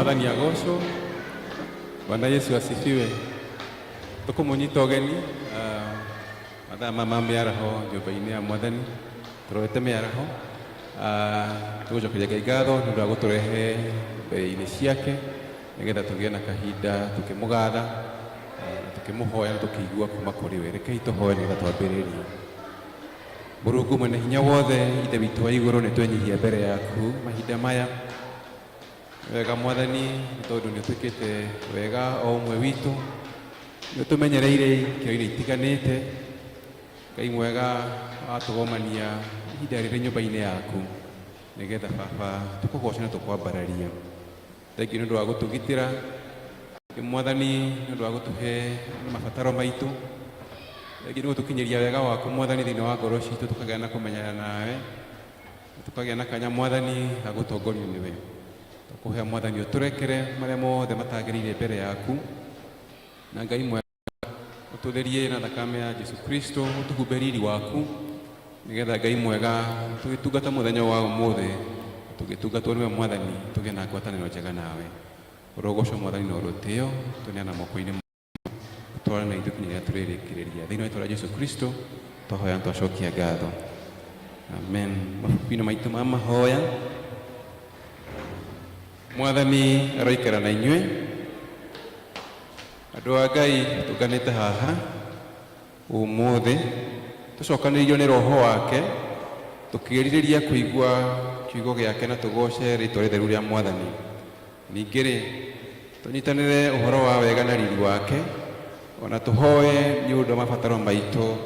Mwathani agocwo. Bwana Yesu asifiwe. Tukumunyita ũgeni mathaa mama mĩaraho nyũmba-inĩ ya Mwathani. Tũroete mĩaraho tũgũcokeria Ngai ngatho nĩ ũndũ wa gũtũrehe mbere-inĩ ciake nĩgetha tũgĩe na kahinda tũkĩmũgatha tũkĩmũhoya na tũkĩigua kuma kũrĩ we. Rekei tũhoe nĩgetha twambĩrĩrie. Mũrungu mwene hinya wothe, Ithe witũ wa igũrũ, nĩ twenyihia mbere yaku mahinda maya. Wega Mwathani, nĩ tondũ nĩ ũtwĩkĩte wega o ũmwe witũ, nĩ ũtũmenyereire ikĩro-inĩ itiganĩte. Ngai mwega watũgomania ihinda rĩrĩ nyũmba-inĩ yaku nĩgetha Baba tũkũgoce na tũkwambararia. Thengiũ nĩ ũndũ wa gũtũgitĩra Mwathani, nĩ ũndũ wa gũtũhe mabataro maitũ. Thengiũ nĩ gũtũkinyĩria wega waku Mwathani thĩinĩ wa ngoro citũ, tũkagĩa na kũmenyana nawe, tũkagĩa na kanya Mwathani ga gũtongorio nĩwe. Tũkũhe Mwathani ũtũrekere marĩa mothe matagĩrĩire mbere yaku, na Ngai mwega ũtũtherie na thakame ya Jesu Kristo, ũtũhumbe riri waku nĩgetha Ngai mwega tũgĩtungata mũthenya wa ũmũthĩ, tũgĩtungatwo nĩwe Mwathani, tũgĩe na ngwatanĩro njega nawe. Ũrogocwo Mwathani na ũrũtĩo, tũneana moko-inĩ twara na ithuĩ kinya tũrĩrĩkĩrĩria thĩinĩ wa rĩĩtwa rĩa Jesu Kristo twahoya na twacokia ngatho, amen. Mabuku-inĩ maitũ ma mahoya. Mwathani aroikara na inyuĩ. Andũ a Ngai tũnganĩte haha ũmũthĩ tũcokanĩrĩirio nĩ Roho wake, tũkĩĩrirĩria kũigua kiugo gĩake na tũgoce rĩĩtwa rĩtheru rĩa Mwathani. Ningĩ-rĩ, tũnyitanĩre ũhoro wa wega na riri wake, ona tũhoe nĩ ũndũ wa mabataro maitũ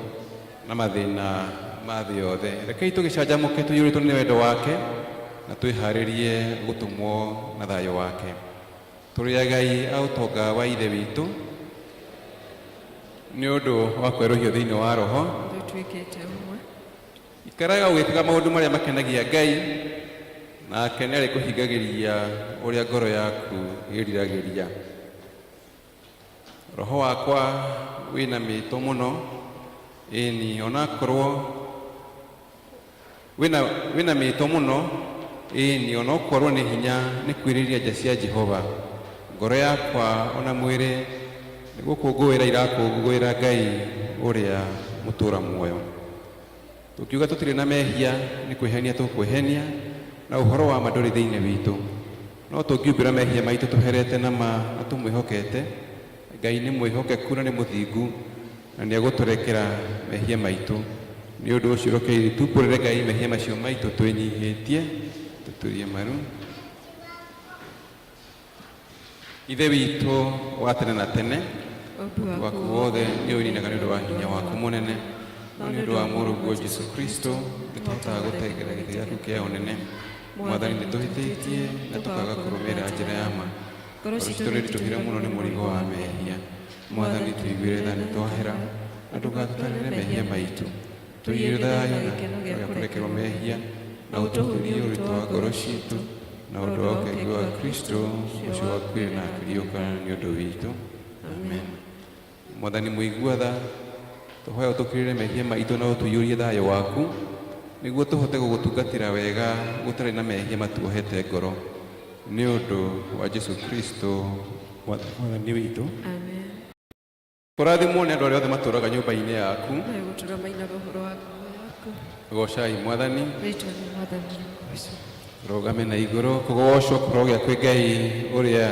na mathĩna ma thĩ yothe. Rekei tũgĩcanjamũke tũiyũrĩtwo nĩ wendo wake na twĩharĩrie gũtũmwo na thayũ wake. Tũrĩ agai a ũtonga wa Ithe witũ nĩ ũndũ wa kwerũhio thĩinĩ wa Roho. Ikaraga ũgĩkaga maũndũ marĩa makenagia Ngai, nake nĩ arĩkũhingagĩria ũrĩa ngoro yaku ĩriragĩria. Roho wakwa wĩna mĩto mũno, ĩni onakorwo wĩna mĩto mũno, ĩni onakorwo nĩ hinya nĩ kwĩrĩria nja cia Jehova. Ngoro yakwa ona mwĩrĩ nĩ gũkũngũĩra irakũngũĩra Ngai ũrĩa mũtũũra muoyo. Tũkiuga tũtirĩ na mehia, nĩ kwĩhenia tũkwĩhenia na ũhoro wa ma ndũrĩ thĩinĩ witũ. No tũngiumbĩra mehia maitũ tũherete na ma na tũmwĩhokete, Ngai nĩ mwĩhokeku na nĩ mũthingu na nĩ egũtũrekera mehia maitũ. Nĩ ũndũ ũcio rekei tumbũrĩre Ngai mehia macio maitũ twĩnyihĩtie. Tũturie maru. Ithe witũ wa tene na tene, waku wothe nĩ ũninaga nĩ ũndũ wa hinya waku mũnene, no nĩ ũndũ wa Mũrungu Jesu Kristo nĩ tũhotaga gũtengera gĩtĩ gĩaku kĩa ũnene. Mwathani nĩ tũhĩtĩtie na tũkaga kũrũmĩrĩra njĩra ya ma. Ngoro citũ nĩ nditũhire mũno nĩ mũrigo wa mehia. Mwathani tũiguĩre tha nĩ twahera na ndũgatũtarĩre mehia maitũ. Tũigĩre thayũ na kũrekerwo mehia na ũtũhũrie ũritũ wa ngoro citũ na ũndũ wa ũkengi wa Kristo ũcio wakuire na akĩriũka nĩ ũndũ witũ, amen. Mwathani mũigua tha, tũhoya ũtũkĩrĩre mehia maitũ na ũtũiyũrie thayũ waku, nĩguo tũhote gũgũtungatĩra wega gũtarĩ na mehia matuohete ngoro, nĩ ũndũ wa Jesu Kristo Mwathani witũ, amen. Kũrathimwo nĩ andũ arĩa othe matũũraga nyũmba-inĩ yaku. Gocai Mwathani. Rũgame na igũrũ. Kũgocwo kũrogĩa kwĩ Ngai ũrĩa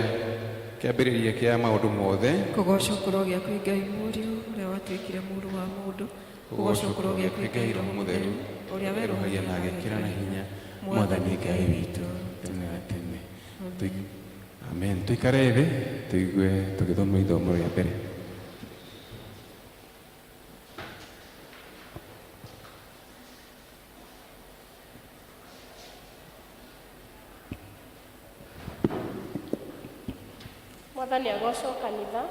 kĩambĩrĩria kĩa maũndũ mothe. Kũgocwo kũrogĩa kwĩ Ngai mũriũ ũrĩa watuĩkire mũrũ wa mũndũ. Kũgocwo kũrogĩa kwĩ Ngai Roho Mũtheru ũrĩa werũhagia na agekĩra na hinya Mwathani Ngai witũ tene na tene. Amen. Tũikare thĩ tũigue tũgĩthoma ithomo rĩa mbere. Mwathani agocwo kanitha.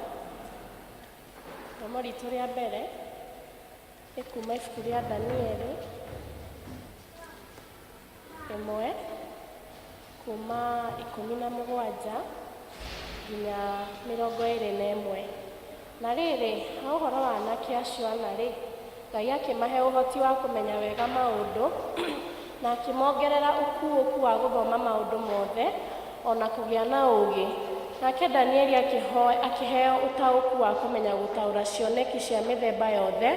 Isomo ritũ rĩa mbere nĩ kuma ibuku rĩa Danieli 1 kuma 17 nginya 21. Na rĩrĩ, ha ũhoro wa anake acio ana-rĩ, Ngai akĩmahe ũhoti wa kũmenya wega maũndũ na akĩmongerera ũkuũku wa gũthoma maũndũ mothe ona kũgĩa na ũũgĩ. Nake Danieli akĩheo ũtaũku wa kũmenya gũtaũra cioneki cia mĩthemba yothe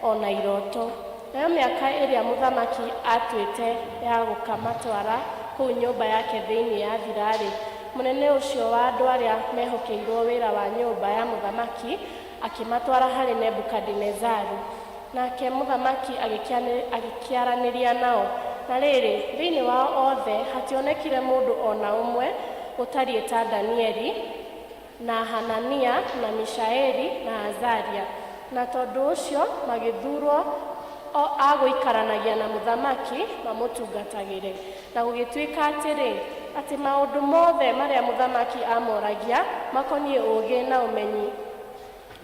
ona iroto. Nayo mĩaka ĩrĩa mũthamaki atuĩte ya gũkamatwara kũu nyũmba yake thĩinĩ ya thirarĩ, mũnene ũcio wa andũ arĩa mehokeirwo wĩra wa nyũmba ya mũthamaki akĩmatwara harĩ Nebukadinezaru. Nake mũthamaki agĩkĩaranĩria nao, na rĩrĩ, thĩinĩ wao othe hationekire mũndũ ona ũmwe ũtariĩ ta Danieli na Hanania na Mishaeli na Azaria. Na tondũ ũcio magĩthurwo agũikaranagia na mũthamaki mamũtungatagĩre. Na gũgĩtuĩka atĩ maũndũ mothe marĩa mũthamaki amoragia makoniĩ ũũgĩ na ũmenyi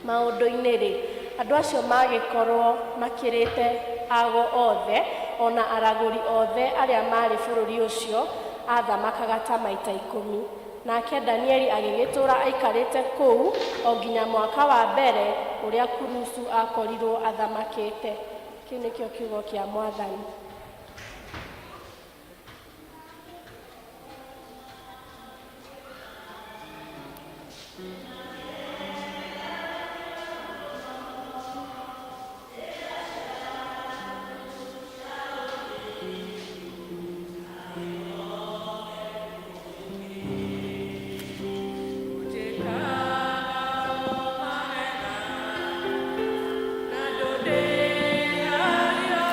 maũndũ-inĩ-rĩ, andũ acio magĩkorwo makĩrĩte ago othe ona aragũri othe arĩa marĩ bũrũri ũcio athamakaga ta maita 10. Nake Danieli agĩgĩtũra aikarĩte kũu o nginya mwaka wa mbere ũrĩa Kurusu akorirwo athamakĩte. Kĩu nĩkĩo kiugo kĩa Mwathani. Nadode ayo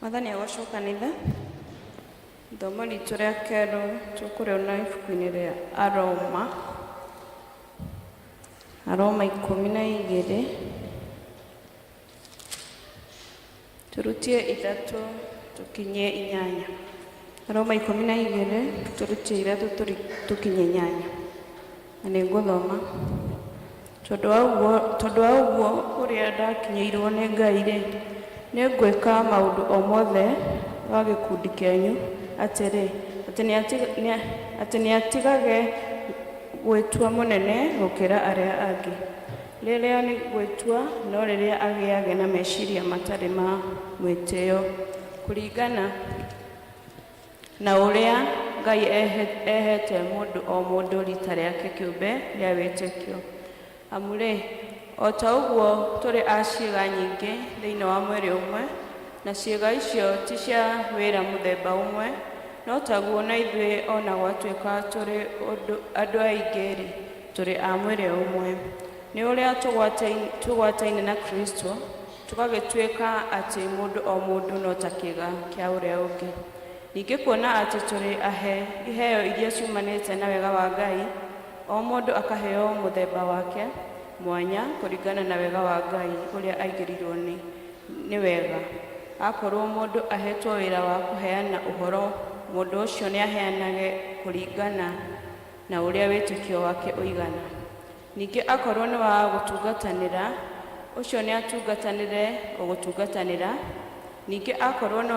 Mwathani agocwo kanitha ithomo ritũ rĩa kerũ tũkũrĩona ibuku-inĩ rĩa Aroma 12 turutie 3 tukinyie 8. Aroma 12 turutie 3 tukinyie 8. Na nĩngũthoma. Tondũ wa ũguo ũrĩa ndakinyĩirwo nĩ Ngai-rĩ, nĩngwĩka maũndũ o mothe wa gĩkundi kĩanyu atĩrĩ, atĩ nĩatigage gwĩtua mũnene gũkĩra arĩa angĩ. Rĩrĩa nĩ gwĩtua, no rĩrĩa agĩage na meciria matarĩ ma mwĩtĩo, kũringana na ũrĩa Ngai ehete mũndũ o mũndũ rita rĩake kĩũmbe rĩa wĩtĩkio. Amu-rĩ, o ta ũguo tũrĩ a ciĩga nyingĩ thĩinĩ wa mwĩrĩ ũmwe, na ciĩga icio ti cia wĩra mũthemba ũmwe, no taguo na ithuĩ ona gwatuĩka tũrĩ andũ aingĩ-rĩ, tũrĩ a mwĩrĩ ũmwe. Nĩ ũrĩa tũgwataine na Kristo, tũgagĩtuĩka atĩ mũndũ o mũndũ no ta kĩĩga kĩa ũrĩa ũngĩ. Ningĩ kuona atĩ tũrĩ ahe iheo iria ciumanĩte na wega wa Ngai, o mũndũ akaheo mũthemba wake mwanya kũringana na wega wa Ngai ũrĩa aigĩrirwo nĩ wega. Akorwo mũndũ ahetwo wĩra wa kũheana ũhoro, mũndũ ũcio nĩ aheanage kũringana na ũrĩa wĩtĩkio wake ũigana. Ningĩ akorwo nĩ wa gũtungatanĩra, ũcio nĩ atungatanĩre o gũtungatanĩra. Ningĩ akorwo nĩ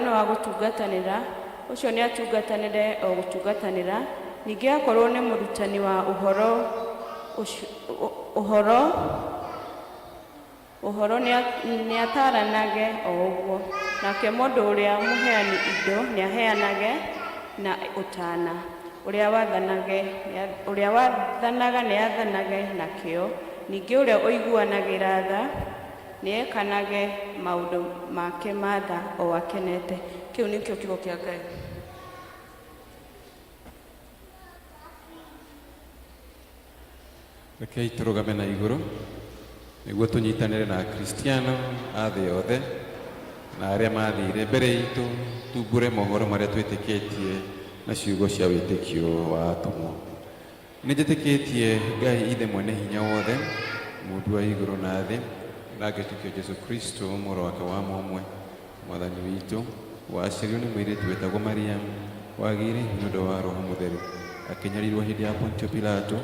wa gũtungatanĩra, ũcio nĩ atungatanĩre o gũtungatanĩra. Ningĩ akorwo nĩ mũrutani wa ũhoro nĩ ataranage o ũguo. Nake mũndũ ũrĩa mũheani indo nĩ aheanage na ũtana. Ũrĩa wathanaga nĩ athanage na kĩo. Ningĩ ũrĩa ũiguanagĩra tha nĩ ekanage maũndũ make ma tha o akenete. Kĩu nĩkĩo kiugo kĩa Ngai. Rekei tũrũgame na igũrũ nĩguo tũnyitanĩre na Akristiano a thĩ yothe na arĩa mathire mbere itũ, tumbũre mohoro marĩa twĩtĩkĩtie na ciugo cia wĩtĩkio wa atũmwo. Nĩnjĩtĩkĩtie Ngai Ithe mwene hinya wothe, Mũmbi wa igũrũ na thĩ, na ngetĩkia Jesũ Kristo mũrũ wake wa mũmwe, Mwathani witũ, waciarirwo nĩ mũirĩtu wetagwo Mariam, wagĩire nĩ ũndũ wa Roho Mũtheru, akĩnyarirwo hĩndĩ ya Pontio Pilato,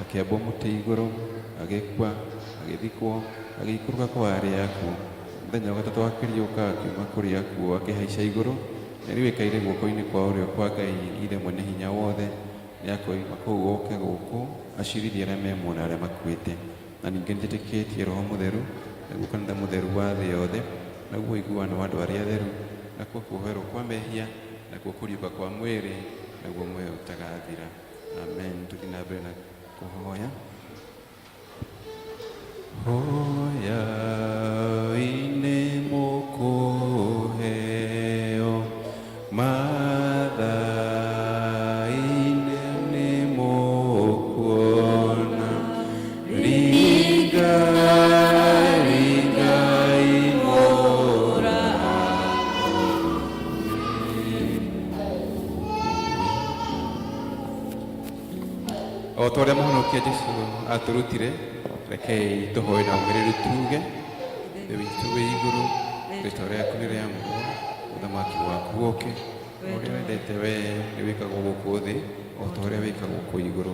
akĩambwo mũtĩ igũrũ, agĩkua, agĩthikwo, agĩikũrũka kwa arĩa akuũ. Mũthenya wa gatatũ akĩriũka akiuma kũrĩ akuũ, akĩhaica igũrũ, na rĩu aikaire guoko-inĩ kwa ũrĩo kwa Ngai Ithe mwene hinya wothe. Nĩakoima kũu oke gũkũ acirithie arĩa memuoyo na arĩa makuĩte. Na ningĩ nĩnjĩtĩkĩtie Roho Mũtheru, naguo kanitha mũtheru wa thĩ yothe, naguo ũiguano wa andũ arĩa atheru, nakuo kuoherwo kwa mehia, nakuo kũriũka kwa mwĩrĩ, naguo muoyo ũtagathira. Amen. Tũthiĩ na mbere na kũhoya. Hoya-inĩ mũkũheo, mathainĩ nĩ mũkuona, ringai o ta ũrĩa mũhonokia Jesũ atũrutire, rekei tũhoe na ũmĩrĩru tuge: Ithe witũ wĩ igũrũ, rĩĩtwa rĩaku nĩ rĩamũrwo, ũthamaki waku ũũke, ũrĩa wendete wee nĩ wĩkagwo gũkũ thĩ o ta ũrĩa wĩkagwo kũu igũrũ.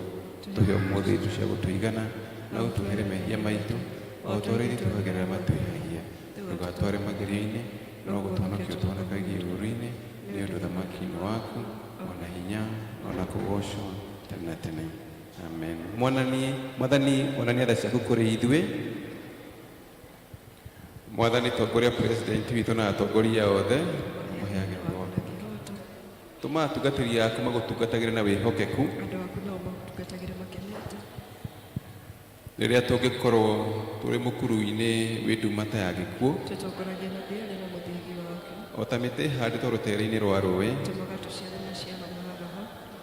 Tũhe ũmũthĩ indo cia gũtũigana, na ũtũhere mehia maitũ o ta ũrĩa itũhagĩrĩra matwĩhagia, ndũgatware magerio-inĩ, no gũtũhonokia ũtũhonokagie ũũru-inĩ, nĩ ũndũ ũthamaki-inĩ waku, ona hinya, ona kũgocwo tene na tene. Amen. Mwathani onania tha ciaku kũrĩ ithuĩ. Mwathani tongoria president witũ na atongoria othe, mũheage roho. Tũma atungatĩri aku magũtungatagĩre na wĩhokeku, rĩrĩa tũngĩkorwo tũrĩ mũkuru-inĩ wĩ ndumata ya gĩkuũ, o ta mĩtĩ ĩhandĩtwo rũtere-inĩ rwa rũĩ,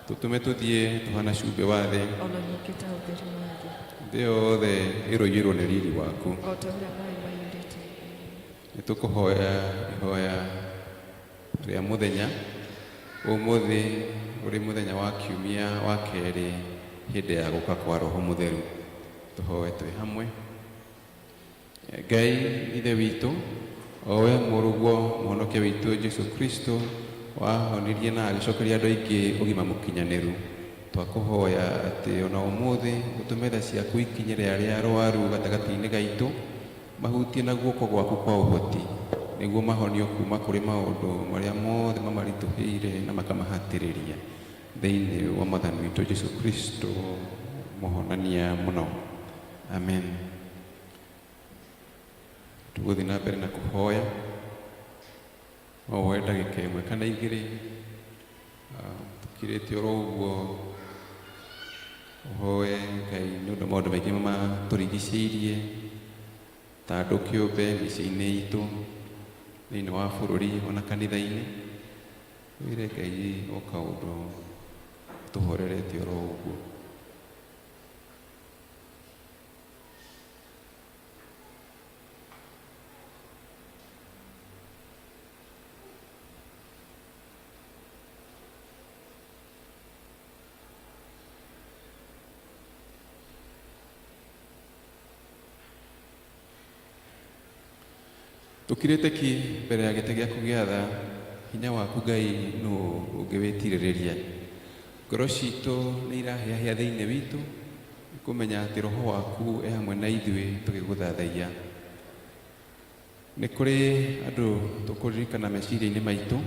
tũtũme tũthiĩ tũhana cumbĩ wa thĩ, thĩ yothe ĩroiyĩrwo nĩ riri waku. Nĩtũkũhoya ihoya rĩa mũthenya ũmũthĩ, ũrĩ mũthenya wa kiumia wa kerĩ hĩndĩ ya gũka kwa Roho Mũtheru. Tũhoe twĩ hamwe. Ngai Ithe witũ, o we mũrũguo mũhonokia witũ Jesũ Kristo, wahonirie na agĩcokeria andũ aingĩ ũgima mũkinyanĩru, twakũhoya atĩ ona ũmũthĩ ũtũme tha ciaku ikinyĩre arĩa arũaru gatagatĩ-inĩ gaitũ, mahutie na guoko gwaku kwa ũhoti, nĩguo mahonio kuma kũrĩ maũndũ marĩa mothe mamaritũhĩire na makamahatĩrĩria, thĩinĩ wa Mwathani witũ Jesũ Kristo mũhonania mũno. Amen. Tũgũthiĩ na mbere na kũhoya. Woe ndagĩka ĩmwe kana igĩrĩ, tukirĩte oro ũguo ũhoe Ngai nĩ ũndũ maũndũ maingĩ matũrigicĩirie, ta andũ kĩũmbe mĩciĩ-inĩ itũ thĩinĩ wa bũrũri ona kanitha-inĩ, wĩre Ngai o kaũndũ tũhorerete oro ũguo. Tukirĩte ki mbere ya gĩtĩ gĩaku gĩa tha, hinya waku Ngai nũ ũngĩwĩtirĩrĩria. Ngoro citũ nĩ irahĩahĩa thĩinĩ witũ kũmenya atĩ Roho waku e hamwe na ithuĩ tũgĩgũthathaiya. Nĩ kũrĩ andũ tũkũririkana meciria-inĩ maitũ,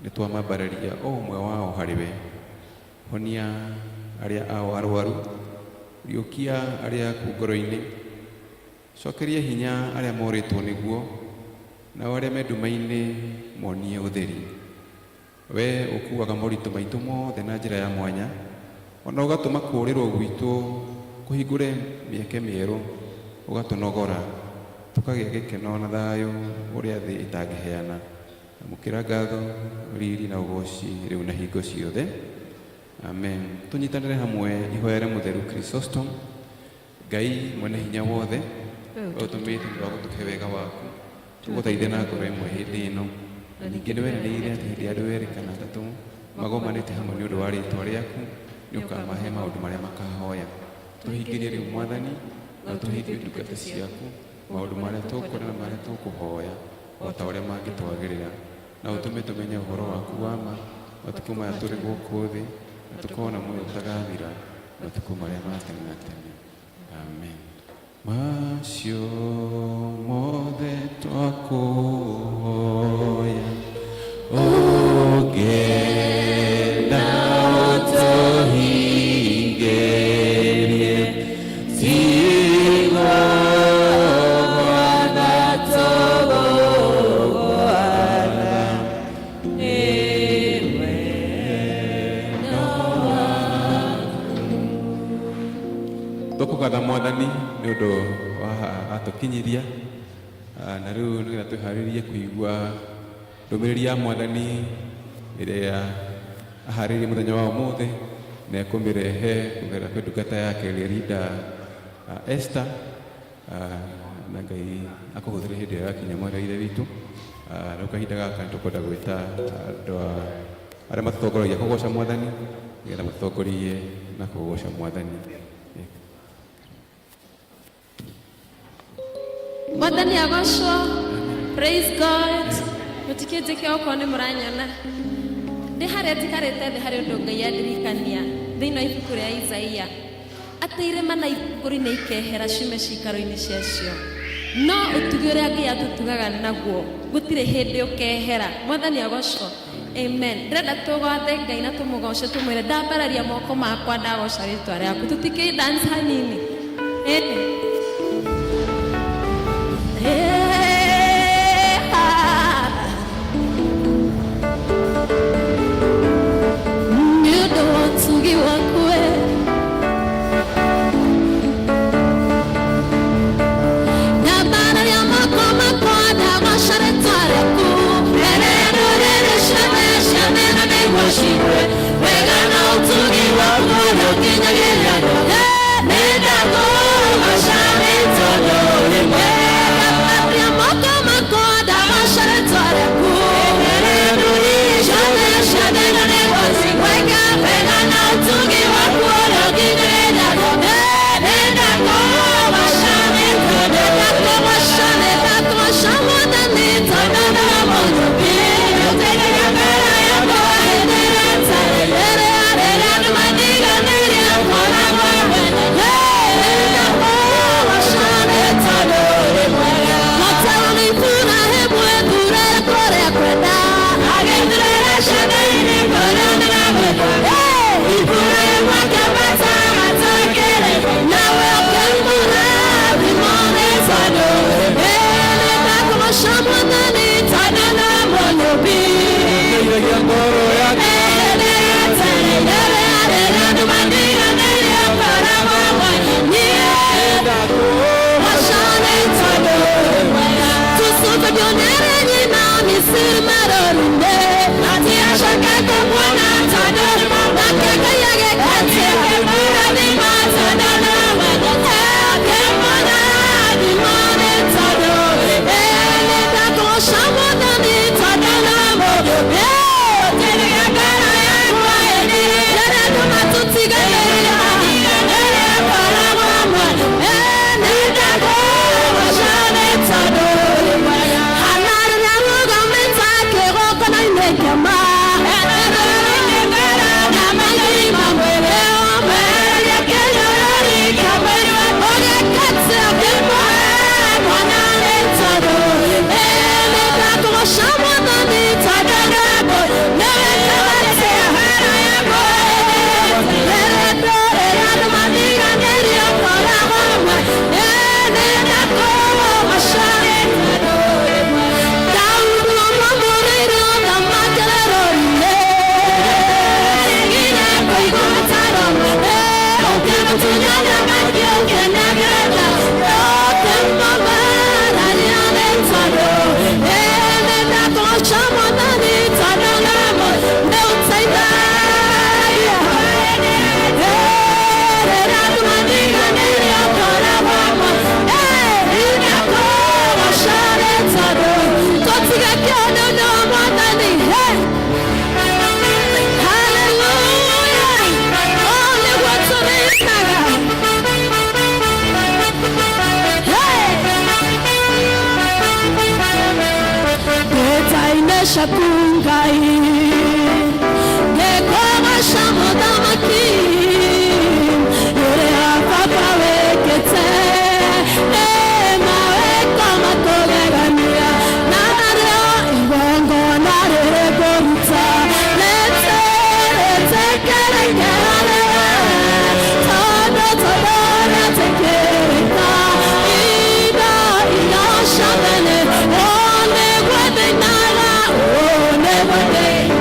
nĩ twamambararia o ũmwe wao harĩwe. Honia arĩa ao arwaru, riũkia arĩa aku ngoro-inĩ, cokeria hinya arĩa morĩtwo nĩguo, nao arĩa me nduma-inĩ monie ũtheri. We ũkuaga moritũ maitũ mothe na njĩra ya mwanya, ona ũgatũma kũũrĩrwo gwitũ kũhingũre mĩeke mĩerũ, ũgatũnogora, tũkagĩa gĩkeno na thayũ ũrĩa thĩ ĩtangĩheana. Amũkĩra ngatho, riri na ũgooci rĩu na hingo ciothe. Amen. Tũnyitanĩre hamwe ihoere mũtheru Chrysostom. Ngai mwene hinya wothe, ũtũmĩte nĩ wa gũtũhe wega waku, tũgũthaithe na ngoro ĩmwe hĩndĩ ĩno. Na ningĩ nĩ weranĩire atĩ hĩndĩ ya andũ erĩ kana atatũ magomanĩte hamwe nĩ ũndũ wa rĩĩtwa rĩaku, nĩ ũkamahe maũndũ marĩa makahoya. Tũhingĩrie rĩu Mwathani, na tũhingĩrie ndungata ciaku maũndũ marĩa tũkwenda na marĩa tũkũhoya, o ta ũrĩa mangĩtwagĩrĩra. Na ũtũme tũmenye ũhoro waku wa ma matukũ maya tũrĩ gũkũ thĩ, na tũkona muoyo ũtagathira matukũ marĩa ma tene na tene. Amen. Macio mothe twakuhoya, ũngĩenda ũtũhingĩrie ciugo Bwana tũgũgwatha, nĩ wendo waku. Tũkũgatha Mwathani nĩ ũndũ wa atũkinyiria, na rĩu nĩgetha twĩharĩrie kũigua ndũmĩrĩri ya Mwathani ĩrĩa aharĩirie mũthenya wa ũmũthĩ na ekũmĩrehe kũgerera kwĩ ndungata yake Linda Esther, na Ngai akũhũthĩre hĩndĩ ĩyo yakinya mwena ithe witũ. Rĩu kahinda gaka nĩtũkwenda gwĩta andũ arĩa matũtongoragia kũgoca Mwathani nĩgetha matũtongorie na kũgoca Mwathani. Mwathani agocwo. Praise God. Mutikĩnjĩke okorwo nĩ mũranyona. Ndĩ harĩa njikarĩte thĩ harĩ ũndũ Ngai andirikania thĩinĩ wa ibuku rĩa Isaia, atĩ irĩma na ibũri nĩ ikehera ciume cikaro-inĩ ciacio, no ũtugi ũrĩa Ngai atũtugaga naguo gũtirĩ hĩndĩ ũkehera. Mwathani agocwo. Amen. Ndĩrenda tũgothe Ngai na tũmũgoce, tũmwĩre ndambararia moko makwa ndagoca rĩĩtwa rĩaku. Tũtikĩ dance hanini. We're gonna Shakungai, Gekoma Shamodamaki, Yurea Papa Wekete, Ema Wekama Kolegania, Nanario, Iwango, Nare Goruta, Let's Kerengare, Todo, Let's Kereka, Ida, Ida Shabene, Ole Wedena. One day,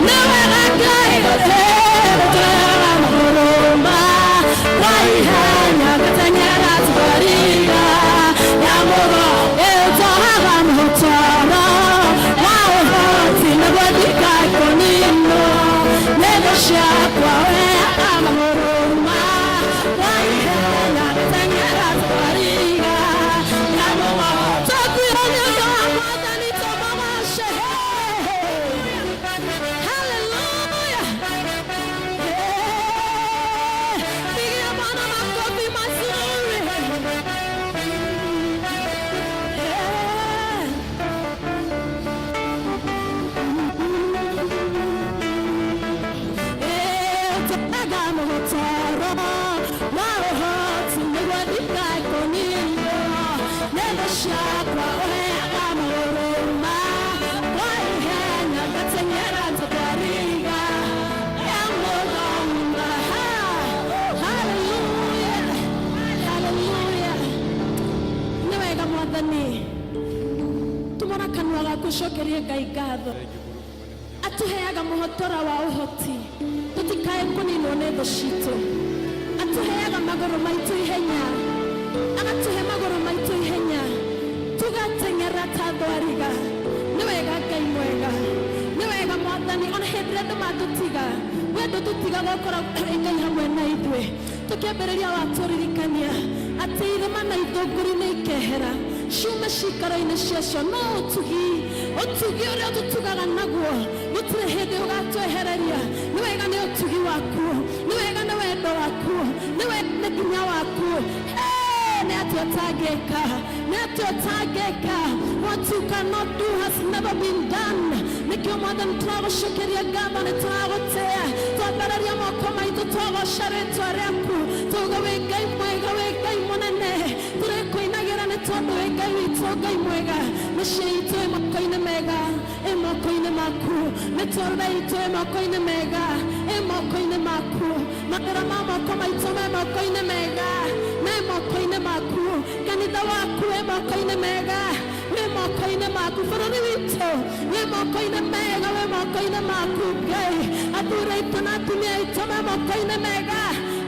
Never again. shakwa we amoroma waihenya tengera twariga kamumo tokuyonyoga mwathani tomamashe hallelujah pigia Bwana makofi mazuri tumona kanua gaku cokerie Ngai ngatho atuheaga muhotora wa uhoti tutikae kuninwo nĩ thũ citũ atuheaga magũrũ maitũ ihenya agatuhe magũrũ maitũ ihenya tugateng'era ta thwariga nĩ wega Ngai mwega nĩ wega Mwathani ona hĩndĩ ĩrĩa andũ matũtiga we ndũtũtigaga ũkoragwo Ngai hamwe na ithuĩ tũkĩambĩrĩria watũririkania atĩ irĩma na ithũngũri nĩ ikehera ciume cikaro-inĩ ciacio no ũtugi ũrĩa tũtugaga naguo gũtirĩ hĩndĩ ũgatwehereria nĩ wega nĩ ũtugi waku nĩ wega nĩ wendo waku nĩ wega nĩ nginya waku nĩ atĩ ũtangĩka nĩ atĩ ũtangĩka what you cannot do has never been done nĩkĩo Mwathani tũragũcokeria ngatho nĩ tũragũtĩa twambararia moko maitũ twagoca rĩtwa rĩaku tuuga wĩ Ngai mwega wĩ Ngai mũnene tũrĩkũinagĩra nĩ tondũ wĩ Ngai witũ Ngai mwega mĩciĩ itũ ĩ moko-inĩ mega ĩ moko-inĩ maku mĩtũrĩre itũ ĩ moko-inĩ mega ĩ moko-inĩ maku magera ma moko maitũ me moko-inĩ mega me moko-inĩ maku kanitha waku ĩ moko-inĩ mega wĩ moko-inĩ maku bũrũri witũ wĩ moko-inĩ mega wĩ moko-inĩ maku Ngai athuri aitũ na atumia aitũ me moko-inĩ mega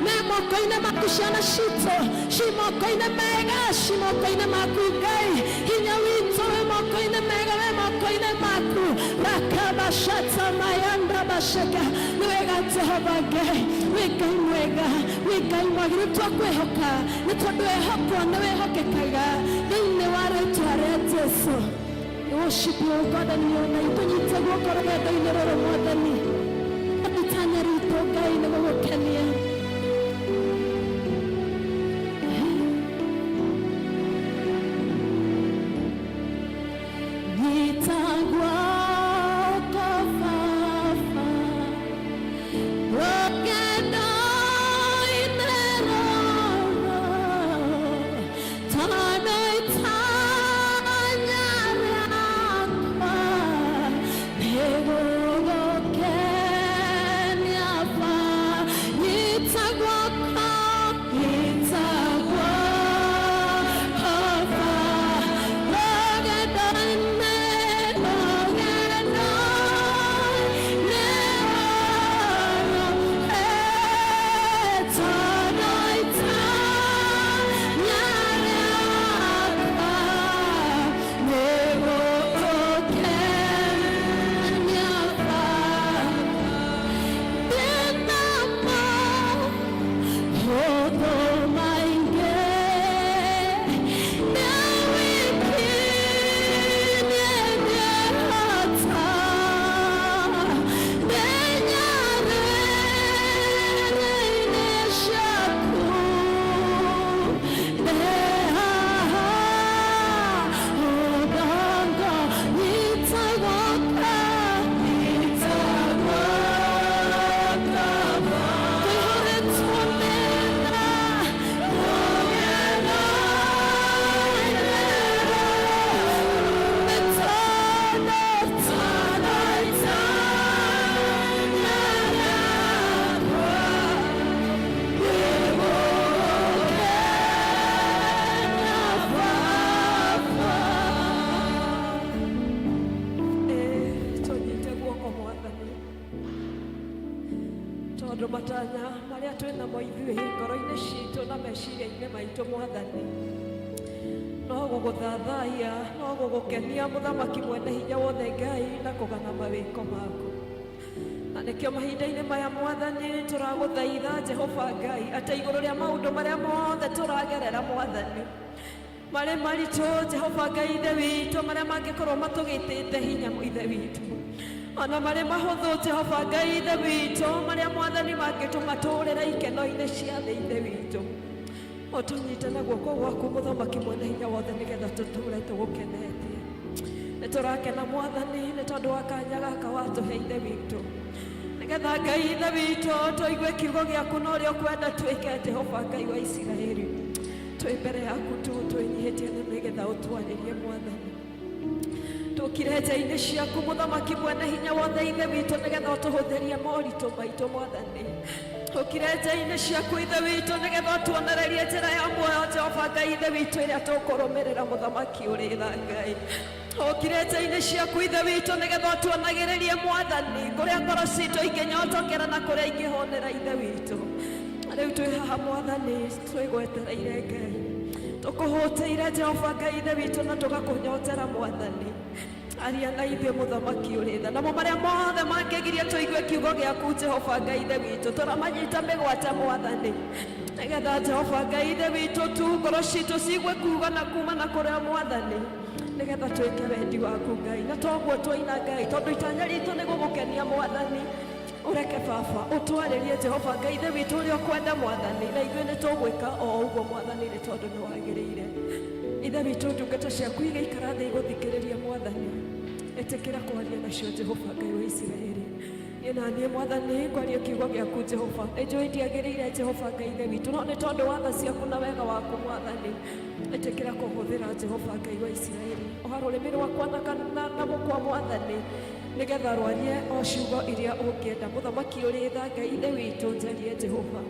me moko-inĩ maku ciana citũ ci moko-inĩ mega ci moko-inĩ maku Ngai hinya witũ wĩ moko-inĩ mega wĩ moko-inĩ maku rakabashata mayanda bashaka nĩ wega Jehova Ngai wĩ Ngai mwega wĩ Ngai mwagĩrĩru twakwĩhoka nĩ tondũ wĩhokwo nĩ wĩhokekaga thĩinĩ wa rĩĩtwa rĩa Jesũ. We worship you, God, and you na itũnyite guoko rũgendo-inĩ rũrũ Mwathani itanya ritũ Ngai nĩ gũgũkenia tondũ matanya marĩa twĩnamo ithuĩ ngoro-inĩ citũ na meciria-inĩ maitũ Mwathani no gũgũthathaiya no gũgũkenia Mũthamaki mwene hinya wothe Ngai na kũgana mawĩko maku na nekio mahinda-inĩ maya Mwathani tũragũthaitha Jehova Ngai atĩ igũrũ rĩa maũndũ marĩa mothe tũragerera Mwathani marĩ maritũ Jehova Ngai Ithe witũ marĩa mangĩkorwo matũgĩtĩte hinya Ithe witũ ona marĩ mahũthũ Jehova Ngai Ithe witũ marĩa Mwathani mangĩtũma tũũrĩre ikeno-inĩ cia thĩ Ithe witũ ũtũnyite na guoko gwaku Mũthamaki mwene hinya wothe nĩgetha tũtũũre tũgũkenetie. Nĩtũrakena Mwathani nĩ tondũ wa kanya gaka watũhe Ithe witũ nĩgetha Ngai Ithe witũ tũigue kiugo gĩaku na ũrĩa ũkwenda twĩke Jehova Ngai wa Isiraeli twĩ mbere yaku twĩnyihĩtie na nĩgetha ũtwarĩrie Mwathani tũkire nja-inĩ ciaku Mũthamaki mwene hinya wothe Ithe witũ nĩgetha ũtũhũthĩrie moritũ maitũ Mwathani tũkire nja-inĩ ciaku Ithe witũ nĩgetha ũtuonererie njĩra ya muoyo Jehova Ngai Ithe witũ ĩrĩa tũkũrũmĩrĩra Mũthamaki ũrĩ tha Ngai tũkire nja-inĩ ciaku Ithe witũ nĩgetha ũtuonagĩrĩrie Mwathani kũrĩa ngoro citũ ingĩnyotokera na kũrĩa ingĩhonera Ithe witũ rĩu twĩ haha Mwathani twĩgwetereire Ngai tũkũhũtĩire Jehova Ngai Ithe witũ na tũgakũnyotera Mwathani aria na ithuĩ Mũthamaki ũrĩ tha namo marĩa mothe mangĩgiria tũigue kiugo gĩaku Jehova Ngai Ithe witũ tũramanyita mĩgwate Mwathani nĩgetha Jehova Ngai Ithe witũ tu ngoro citũ ciigue kuuga na kuma na kũrĩa Mwathani nĩgetha twĩke wendi waku Ngai na toguo twaina Ngai tondũ itanya ritũ nĩ gũgũkenia Mwathani ũreke Baba ũtwarĩrie Jehova Ngai Ithe witũ ũrĩa ũkwenda Mwathani na ithuĩ nĩ tũgwĩka o ũguo Mwathani nĩ tondũ nĩ wagĩrĩire Ithe witũ ndungata ciaku igĩikara thĩ igũthikĩrĩria Mwathani ĩtĩkĩra kwaria nacio Jehova Ngai wa Isiraeli na niĩ Mwathani kwaria kiugo gĩaku Jehova nĩnjũĩ ndiagĩrĩire Jehova Ngai Ithe witũ no nĩ tondũ wa tha ciaku na wega waku Mwathani ĩtĩkĩra kũhũthĩra Jehova Ngai wa Isiraeli oha rũrĩmĩ rwakwa na mũkwa Mwathani nĩgetha rwarie o ciugo iria ũngĩenda Mũthamaki ũrĩ tha Ngai Ithe witũ njarie Jehova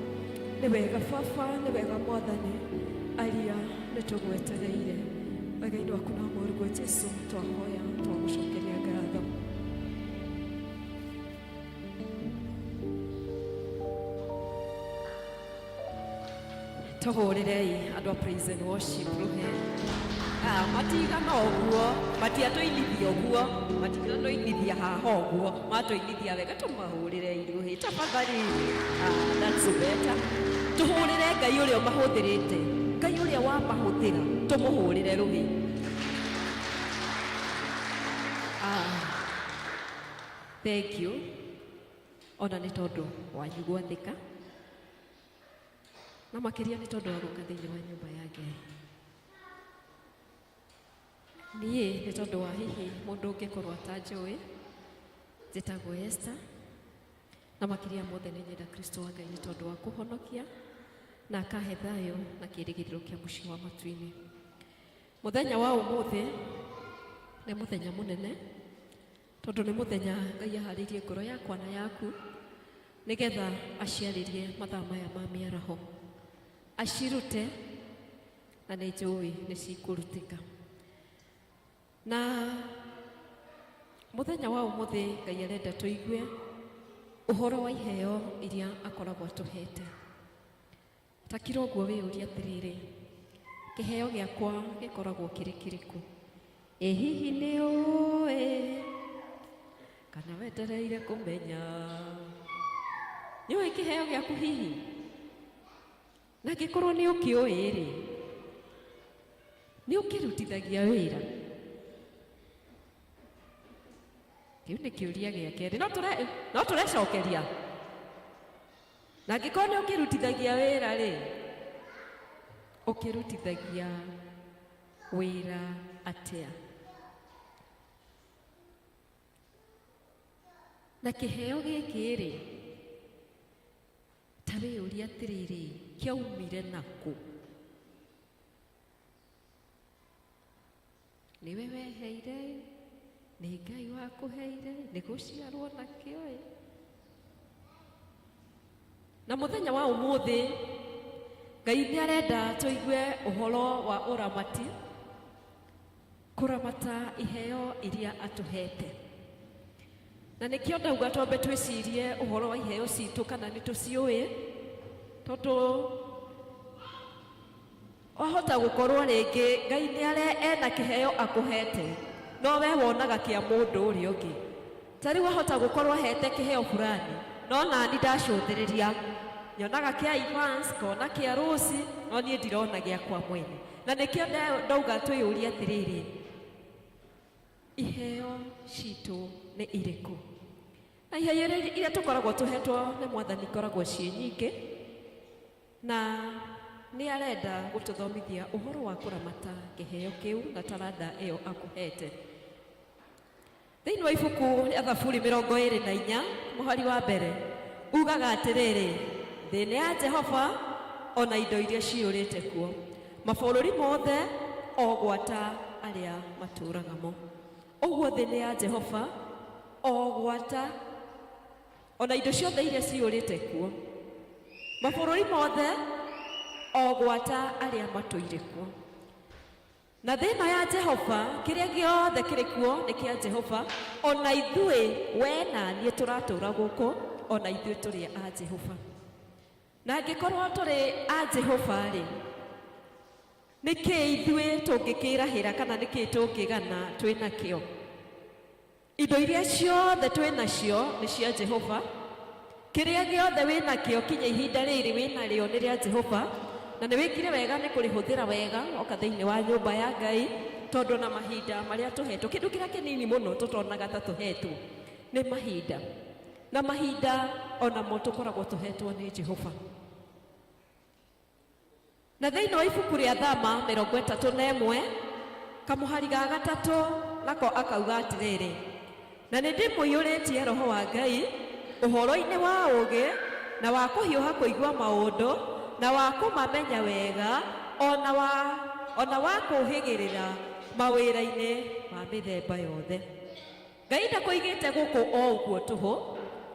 nĩ wega Baba nĩ wega Mwathani aria nĩ tũgwetereire wega-inĩ waku na mũrugo Jesũ twahoya twagũcokeria ngatho tũhũrĩrei andũ a praise and worship rũhe matigana ũguo matiatũinithia ũguo matiatũinithia haha ũguo matũinithia wega tũmahũrĩre rũhe tafadhali that's better tũhũrĩre Ngai ũrĩa ũmahũthĩrĩte Ngai ũrĩa wamahũthĩra tũmũhũrĩre rũhe thank you ona nĩ tondũ wanyu gwathĩka na makĩria nĩ tondũ wa gũka thĩinĩ wa nyũmba ya Ngai niĩ nĩ tondũ wa hihi mũndũ ũngĩkorwo atanjũĩ njĩtagwo Esther na makĩria mothe nĩ nyenda Kristo wa Ngai nĩ tondũ wa kũhonokia na akahe thayũ na kĩĩrĩgĩrĩro kĩa mũciĩ wa matu-inĩ mũthenya wa ũmũthĩ nĩ mũthenya mũnene tondũ nĩ mũthenya Ngai aharĩirie ngoro yakwa na yaku nĩgetha aciarĩrie mathaa maya ma mĩaraho acirute na nĩ njũĩ nĩ cikũrutĩka na mũthenya wa ũmũthĩ Ngai arenda tũigue ũhoro wa iheo iria akoragwo atũhete ta kĩroguo wĩyũria atĩrĩrĩ kĩheo gĩakwa gĩkoragwo kĩrĩ kĩrĩkũ ĩ hihi nĩ ũĩ kana wendereire kũmenya nĩũĩ kĩheo gĩaku hihi na ngĩkorwo nĩ ũkĩũĩ-rĩ nĩ ũkĩrutithagia wĩra kĩu nĩ kĩũria gĩa kerĩ no tũrecokeria na ngĩkorwo nĩ ũkĩrutithagia wĩra-rĩ ũkĩrutithagia wĩra atĩa na kĩheo gĩkĩ-rĩ ta wĩyũria atĩrĩrĩ kĩaumire nakũ nĩwe weheire nĩ Ngai wakũheire nĩ gũciarwo nakĩo na mũthenya wa ũmũthĩ Ngai nĩ arenda tũigue ũhoro wa ũramati kũramata iheo iria atũhete na nĩkĩo ndauga twambe twĩcirie ũhoro wa iheo citũ kana nĩ tũciũĩ tondũ wahota gũkorwo rĩngĩ Ngai ena kĩheo akũhete no we wonaga kĩa mũndũ ũrĩa ũngĩ tari wahota gukorwo hete kiheo fulani no nani ndacũthĩrĩria nyonaga kia advance kona kia rusi no nie ndirona giakwa mwene na nikio ndauga twĩyũrie atĩrĩrĩ iheo citũ nĩ irĩkũ na iheo iria tũkoragwo tũhetwo nĩ Mwathani ikoragwo ciĩ nyingĩ na nĩ arenda gũtũthomithia ũhoro wa kũramata kĩheo kĩu na taranda ĩyo akũhete. Thĩinĩ wa ibuku rĩa Thaburi 24 mũhari wa mbere ugaga atĩrĩrĩ thĩ nĩ ya Jehova ona indo iria ciyũrĩte kuo mabũrũri mothe o gwata arĩa matũũragamo. Ũguo thĩ nĩ ya Jehova o gwata ona indo ciothe iria ciyũrĩte kuo mabũrũri mothe o gwata arĩa matũire kuo. Na thĩna ya Jehova kĩrĩa gĩothe kĩrĩ kuo nĩ kĩa Jehova ona ithuĩ we na niĩ tũratũũra gũkũ ona ithuĩ tũrĩ a Jehova. Na angĩkorwo tũrĩ a Jehova rĩ nĩkĩ ithuĩ tũngĩkĩrahĩra kana nĩkĩ tũngĩgana twĩ nakĩo? Indo iria ciothe twĩ nacio nĩ cia Jehova. Kĩrĩa gĩothe wĩ nakĩo kinya ihinda rĩrĩ wĩ narĩo nĩ rĩa Jehova na nĩ wĩkire wega nĩ kũrĩhũthĩra wega oka thĩinĩ wa nyũmba ya Ngai tondũ na mahinda marĩa tũhetwo kĩndũ kĩrĩa kĩnini mũno tũtonaga ta tũhetwo nĩ mahinda na mahinda onamo tũkoragwo tũhetwo nĩ Jehova. Na thĩinĩ wa ibuku rĩa Thama 31 kamũhari ga gatatũ nako akauga atĩrĩrĩ na nĩ ndĩmũiyũrĩtie Roho wa Ngai ũhoro-inĩ wa ũũgĩ na wa kũhiũha kũigua maũndũ na wa kũmamenya wega ona wa kũũhĩgĩrĩra mawĩra-inĩ ma mĩthemba yothe. Ngai ndakũigĩte gũkũ o ũguo tũhũ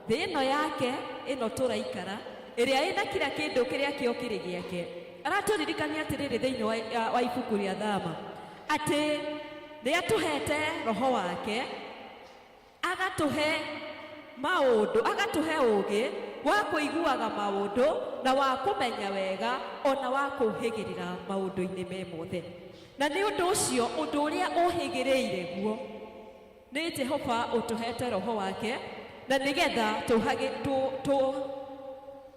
thĩ ĩno yake ĩno tũraikara ĩrĩa ĩna kila kĩndũ kĩrĩa kĩo kĩrĩ gĩake. Aratũririkania atĩrĩrĩ thĩinĩ wa ibuku rĩa Thama atĩ nĩ atũhete Roho wake agatũhe maũndũ agatũhe ũũgĩ wa kũiguaga maũndũ na wa kũmenya wega ona wa kũũhĩgĩrĩra maũndũ-inĩ me mothe. Na nĩ ũndũ ũcio ũndũ ũrĩa ũhĩgĩrĩire guo nĩ Jehova ũtũhete Roho wake na nĩgetha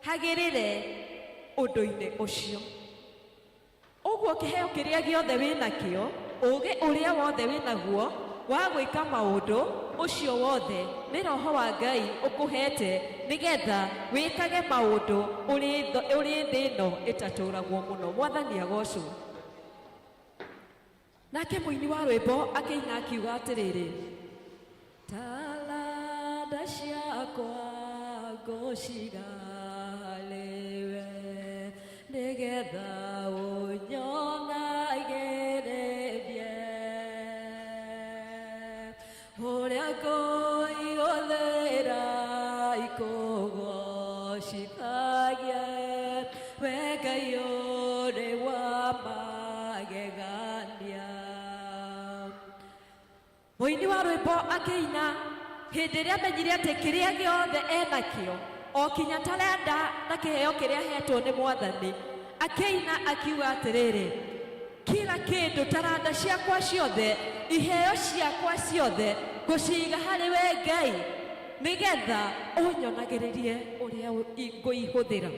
tũhagĩrĩre ũndũ-inĩ ũcio. Ũguo kĩheo kĩrĩa gĩothe wĩ nakĩo ũũgĩ ũrĩa wothe wĩ naguo wa gwĩka maũndũ ũcio wothe nĩ Roho wa Ngai ũkũhete nĩgetha wĩkage maũndũ ũrĩ thĩ ĩno ĩtatũũragwo mũno. Mwathani agocwo. Nake mũini wa rwĩmbo akĩina akiuga atĩrĩrĩ taranda ciakwa ngũciga harĩwe nĩgetha ũnyonagĩrĩrie ũrĩa ngũihũthĩra ikũgocithagie we Ngai ũrĩ wa magegania. Mũini wa rwĩmbo akĩina hĩndĩ ĩrĩa amenyire atĩ kĩrĩa gĩothe enakĩo o kinya taranda na kĩheo kĩrĩa hetwo nĩ Mwathani akĩina akiuga atĩrĩrĩ kila kĩndũ taranda ciakwa ciothe iheo ciakwa ciothe ngũciga harĩ we Ngai nĩgetha ũnyonagĩrĩrie ũrĩa ngũihũthĩra.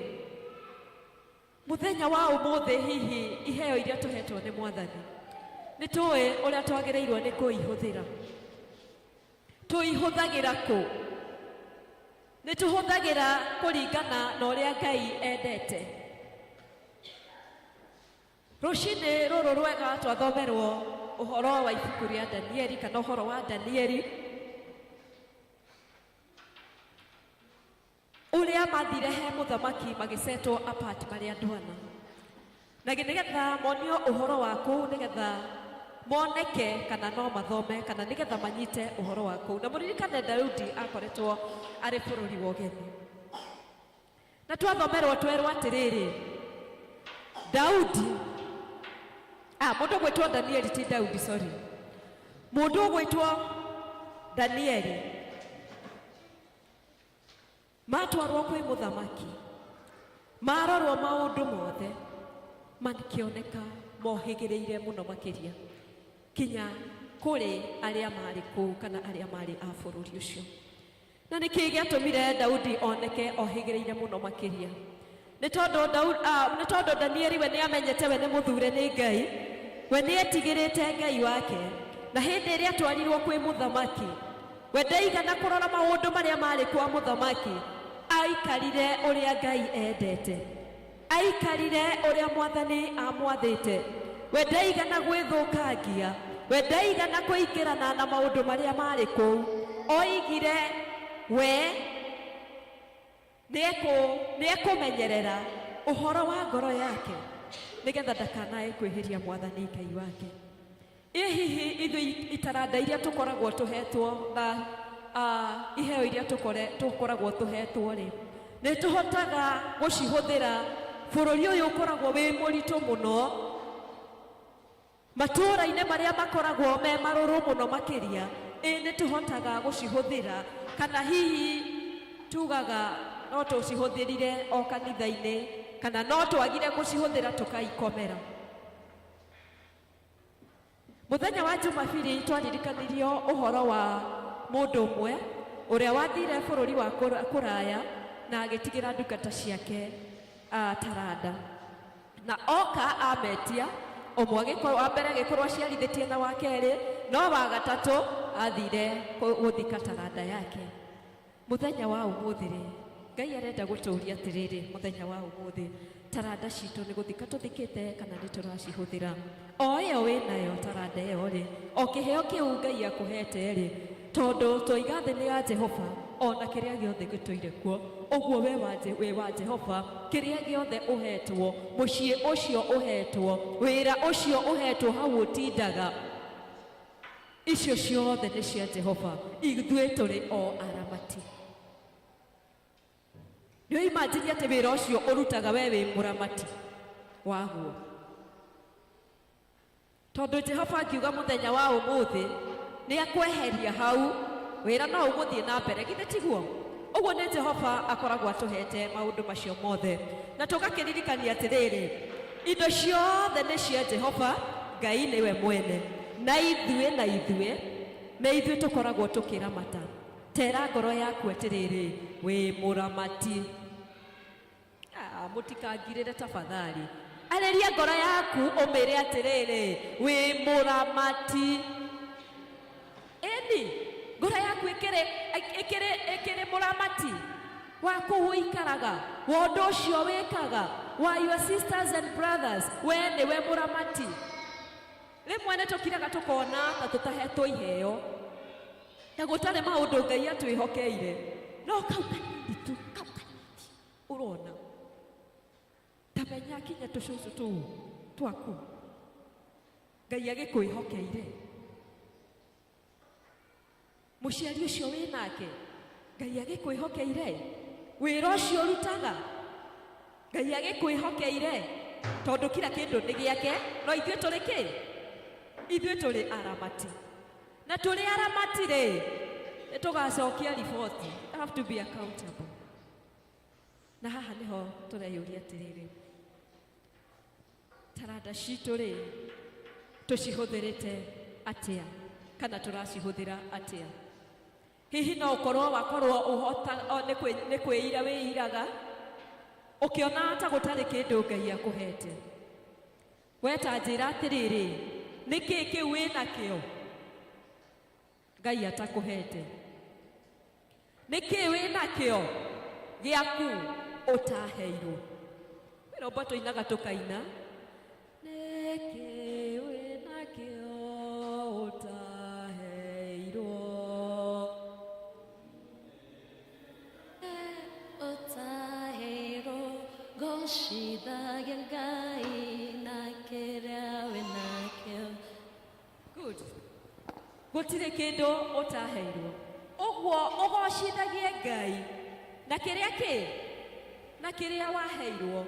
Mũthenya wa ũmũthĩ hihi iheo iria tũhetwo nĩ Mwathani nĩ tũĩ ũrĩa twagĩrĩirwo nĩ kũihũthĩra. Tũihũthagĩra kũ? Nĩ tũhũthagĩra kũringana na ũrĩa Ngai endete. Rũcinĩ rũrũ rwega twathomerwo ũhoro wa ibuku rĩa Danieli kana ũhoro wa Danieli ũrĩa mathire he mũthamaki magĩcetwo apart marĩ andũ ana. Na nĩgetha monio ũhoro waku nĩgetha moneke kana no mathome kana nĩgetha manyite ũhoro waku. Na mũririkane Daudi akoretwo arĩ bũrũri wa ũgeni. Na twathomerwo twerwo atĩrĩrĩ Daudi mũndũ ũgwĩtwo Danieli ti Daudi sorry. Mũndũ ũgwĩtwo Danieli matwarwo kwĩ mũthamaki marorwo maũndũ mothe makĩoneka mohĩgĩrĩire mũno makĩria kinya kũrĩ arĩa marĩ kũu kana arĩa marĩ a bũrũri ũcio. Na nä kä gä atåmire Daudi oneke ohĩgĩrĩire mũno makĩria. Nĩ tondũ Danieli we nĩ amenyete we nĩ mũthure nĩ Ngai, we nĩ etigĩrĩte Ngai wake, na hĩndĩ ĩrĩa atwarirwo kwĩ mũthamaki we ndaigana kũrora maũndũ marĩa marĩ kwa mũthamaki, aikarire ũrĩa Ngai endete, aikarire ũrĩa Mwathani amwathĩte. We ndaigana gwĩthũkangia, we ndaigana kũingĩrana na maũndũ marĩa marĩ kũu. Oigire we nĩekũmenyerera ũhoro wa ngoro yake nĩgetha ndakanae kwĩhĩria Mwathani Ngai wake. Hihi ithuĩ itaranda iria tũkoragwo tũhetwo na iheo iria tũkoragwo tũhetwo-rĩ, nĩ tũhotaga gũcihũthĩra. Bũrũri ũyũ ũkoragwo wĩ mũritũ mũno, matũũra-inĩ marĩa makoragwo me marũrũ mũno makĩria, nĩ tũhotaga gũcihũthĩra, kana hihi tugaga no tũcihũthĩrire o kanitha-inĩ, kana no twagire gũcihũthĩra tũkaikomera. Mũthenya wa Jumapili twaririkanirio ũhoro wa mũndũ ũmwe ũrĩa wathire bũrũri wa kũraya na agĩtigĩra ndungata ciake taranda, na oka ametia ũmwe wa mbere agĩkorwo aciarithĩtie na wa kerĩ, no wa gatatũ athire gũthika taranda yake. Mũthenya wa ũmũthĩ-rĩ, Ngai arenda gũtũũria atĩrĩrĩ, mũthenya wa ũmũthĩ taranda citũ nĩ gũthika tũthikĩte kana nĩ tũracihũthĩra. O ĩyo wĩnayo taranda ĩyo-rĩ, o kĩheo kĩu Ngai akũhete-rĩ, tondũ twoiga thĩ nĩ ya Jehova, ona kĩrĩa gĩothe gĩtũire kuo, ũguo wĩ wa Jehova, kĩrĩa gĩothe ũhetwo, mũciĩ ũcio ũhetwo, wĩra ũcio ũhetwo hau ũtindaga, icio ciothe nĩ cia Jehova, ithuĩ tũrĩ o aramati. Nĩ imagine atĩ wĩra ũcio ũrutaga we wĩ mũramati waguo, tondũ Jehova akiuga mũthenya wa ũmũthĩ nĩ akweheria hau, wĩra no ũgũthiĩ na mbere, githĩ tiguo? Ũguo nĩ Jehova akoragwo atũhete maũndũ macio mothe, na tũgakĩririkania atĩrĩrĩ, indo ciothe nĩ cia Jehova, Ngai nĩwe mwene, na ithuĩ tũkoragwo tũkĩramata. Tera ngoro yaku atĩrĩrĩ, wĩ mũramati. Mũtikangirĩre tafadhali, arĩria ngoro yaku ũmĩre atĩrĩrĩ, wĩ mũramati. Ĩni ngoro yaku ĩkĩrĩ mũramati wa kũu ũikaraga, wa ũndũ ũcio wĩkaga, wa your sisters and brothers, we nĩwe mũramati. Rĩmwe nĩ tũkiraga tũkona ta tũtahetwo iheo, na gũtarĩ maũndũ Ngai atwĩhokeire, no kau kanini tu, kau kanini ũrona tamenya kinya tũcũcũ tũu twaku Ngai agĩkwĩhokeire. Mũciari ũcio wĩ nake Ngai agĩkwĩhokeire, wĩra ũcio ũrutaga Ngai agĩkwĩhokeire, tondũ kila kĩndũ nĩ gĩake. No ithuĩ tũrĩ kĩ? Ithuĩ tũrĩ aramati, na tũrĩ aramati-rĩ, nĩ tũgacokia riboti. I have to be accountable. Na haha nĩho tũreyũria atĩrĩrĩ, taranda citũ-rĩ, tũcihũthĩrĩte atĩa kana tũracihũthĩra atĩa? Hihi no ũkorwo wakorwo nĩ kwĩira wĩiraga, ũkĩona ta gũtarĩ kĩndũ Ngai akũhete. We ta njĩra atĩrĩrĩ, nĩ kĩĩ kĩu wĩnakĩo Ngai atakũhete? Nĩ kĩĩ wĩnakĩo gĩaku ũtaheirwo? Wĩromba tũinaga tũkaina, nĩ kĩĩ wĩnakĩo ũtaheirwo? Ũtaheirwo gocithagia Ngai na kĩrĩa wĩnakĩo. Good. Gũtirĩ kĩndũ ũtaheirwo, ũguo ũgocithagie Ngai na kĩrĩa kĩ? Na kĩrĩa waheirwo.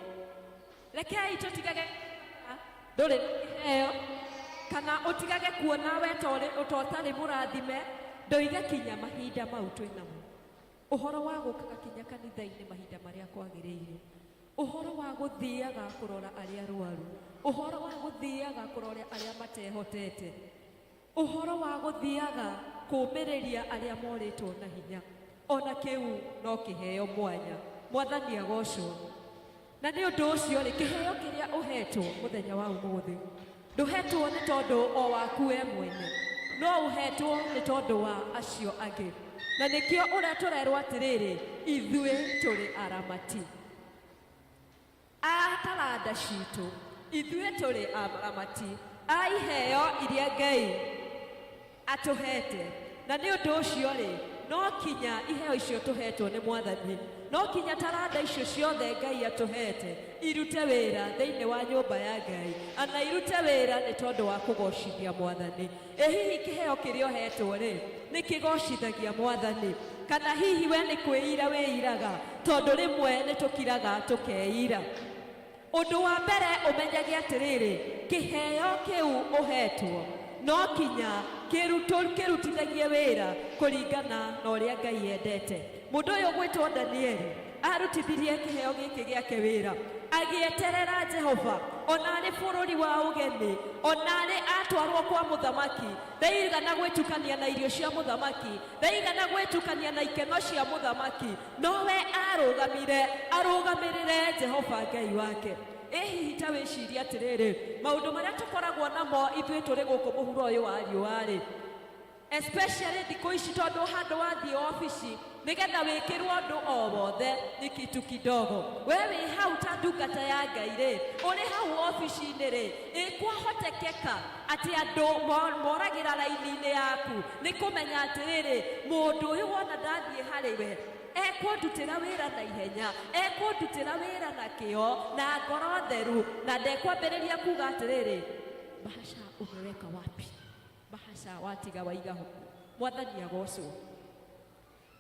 Rekei tũtigage ndũrĩ iheo, kana ũtigage kuona we ũtarĩ mũrathime, ndoiga kinya mahinda mau twĩnamo. Ũhoro wa gũkaga kinya kanitha-inĩ mahinda marĩa kwagĩrĩire, ũhoro wa gũthiaga kũrora arĩa arwaru, ũhoro wa gũthiaga kũrora arĩa matehotete, ũhoro wa gũthiaga kũũmĩrĩria arĩa morĩtwo na hinya, ona kiu no kiheo mwanya. Mwathani agocwo. Na nĩ ũndũ ũcio rĩ, kĩheo kĩrĩa ũhetwo mũthenya wa ũmũthĩ ndũhetwo nĩ tondũ o waku we mwene, no ũhetwo nĩ tondũ wa acio angĩ. Na nĩkĩo ũrĩa tũrerwo atĩrĩrĩ, ithuĩ tũrĩ aramati a taranda citũ, ithuĩ tũrĩ aramati a iheo iria Ngai atũhete. Na nĩ ũndũ ũcio rĩ, no kinya iheo icio tũhetwo nĩ Mwathani, no kinya taranda icio ciothe Ngai atũhete irute wĩra thĩinĩ wa nyũmba ya Ngai, ana irute wĩra nĩ tondũ wa kũgocithia Mwathani. Hihi kĩheo kĩrĩa ũhetwo rĩ, nĩ kĩgocithagia Mwathani, kana hihi we nĩ kwĩira wĩiraga? Tondũ rĩmwe nĩ tũkiraga tũkeira. Ũndũ wa mbere ũmenyage atĩrĩrĩ, kĩheo kĩu ũhetwo no kinya kĩrutithagie wĩra kũringana na ũrĩa Ngai endete. Mũndũ ũyũ gwĩtwo Danieli arutithirie kĩheo gĩkĩ gĩake wĩra, agĩeterera Jehova, ona arĩ bũrũri wa ũgeni, ona arĩ atwarwo kwa mũthamaki, ndaigana gwĩtukania na irio cia mũthamaki, ndaigana gwĩtukania na ikeno cia mũthamaki, nowe arũgamĩrĩre Jehova Ngai wake. Hihi ta wĩciria atĩrĩrĩ, maũndũ marĩa tũkoragwo namo ithuĩ tũrĩ gũkũ mũhuro ũyũ wa riũa rĩ, especially thikũ ici, tondũ handũ wathiĩ obici nĩgetha wĩkĩrwo ũndũ o wothe nĩ kitu kidogo. We wĩ hau ta ndungata ya Ngai rĩ, ũrĩ hau obici-inĩ rĩ, ĩkwahotekeka atĩ andũ moragĩra raini-inĩ yaku nĩ kũmenya atĩrĩrĩ, mũndũ ũyũ wona ndathiĩ harĩ we ekũndutĩra wĩra na ihenya, ekũndutĩra wĩra na kĩo na ngoro theru, na ndekwambĩrĩria kuga atĩrĩrĩ, bahasha umeweka wapi? Bahasha watiga waiga huku. Mwathani agocwo.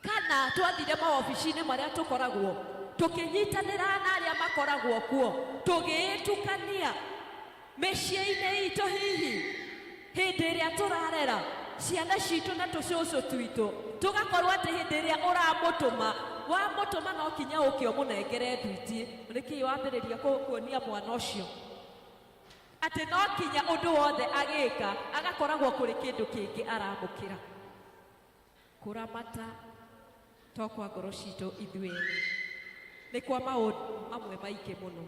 Kana twathire maobici-inĩ marĩa tũkoragwo tũkĩnyitanĩra na arĩa makoragwo kuo, tũgĩĩtukania mĩciĩ-inĩ itũ, hihi hĩndĩ ĩrĩa tũrarera ciana citũ na tũcũcũ twitũ, tugakorwo atĩ hĩndĩ ĩrĩa ũramũtũma wamũtũma no kinya ũkĩo mũnengere thwiti. Nĩkĩ wambĩrĩria kuonia mwana ũcio atĩ no kinya ũndũ wothe agĩka agakoragwo kũrĩ kĩndũ kĩngĩ aramũkĩra. Kũramata to kwa ngoro citũ ithuĩ nĩ kwa maũndũ mamwe maingĩ mũno.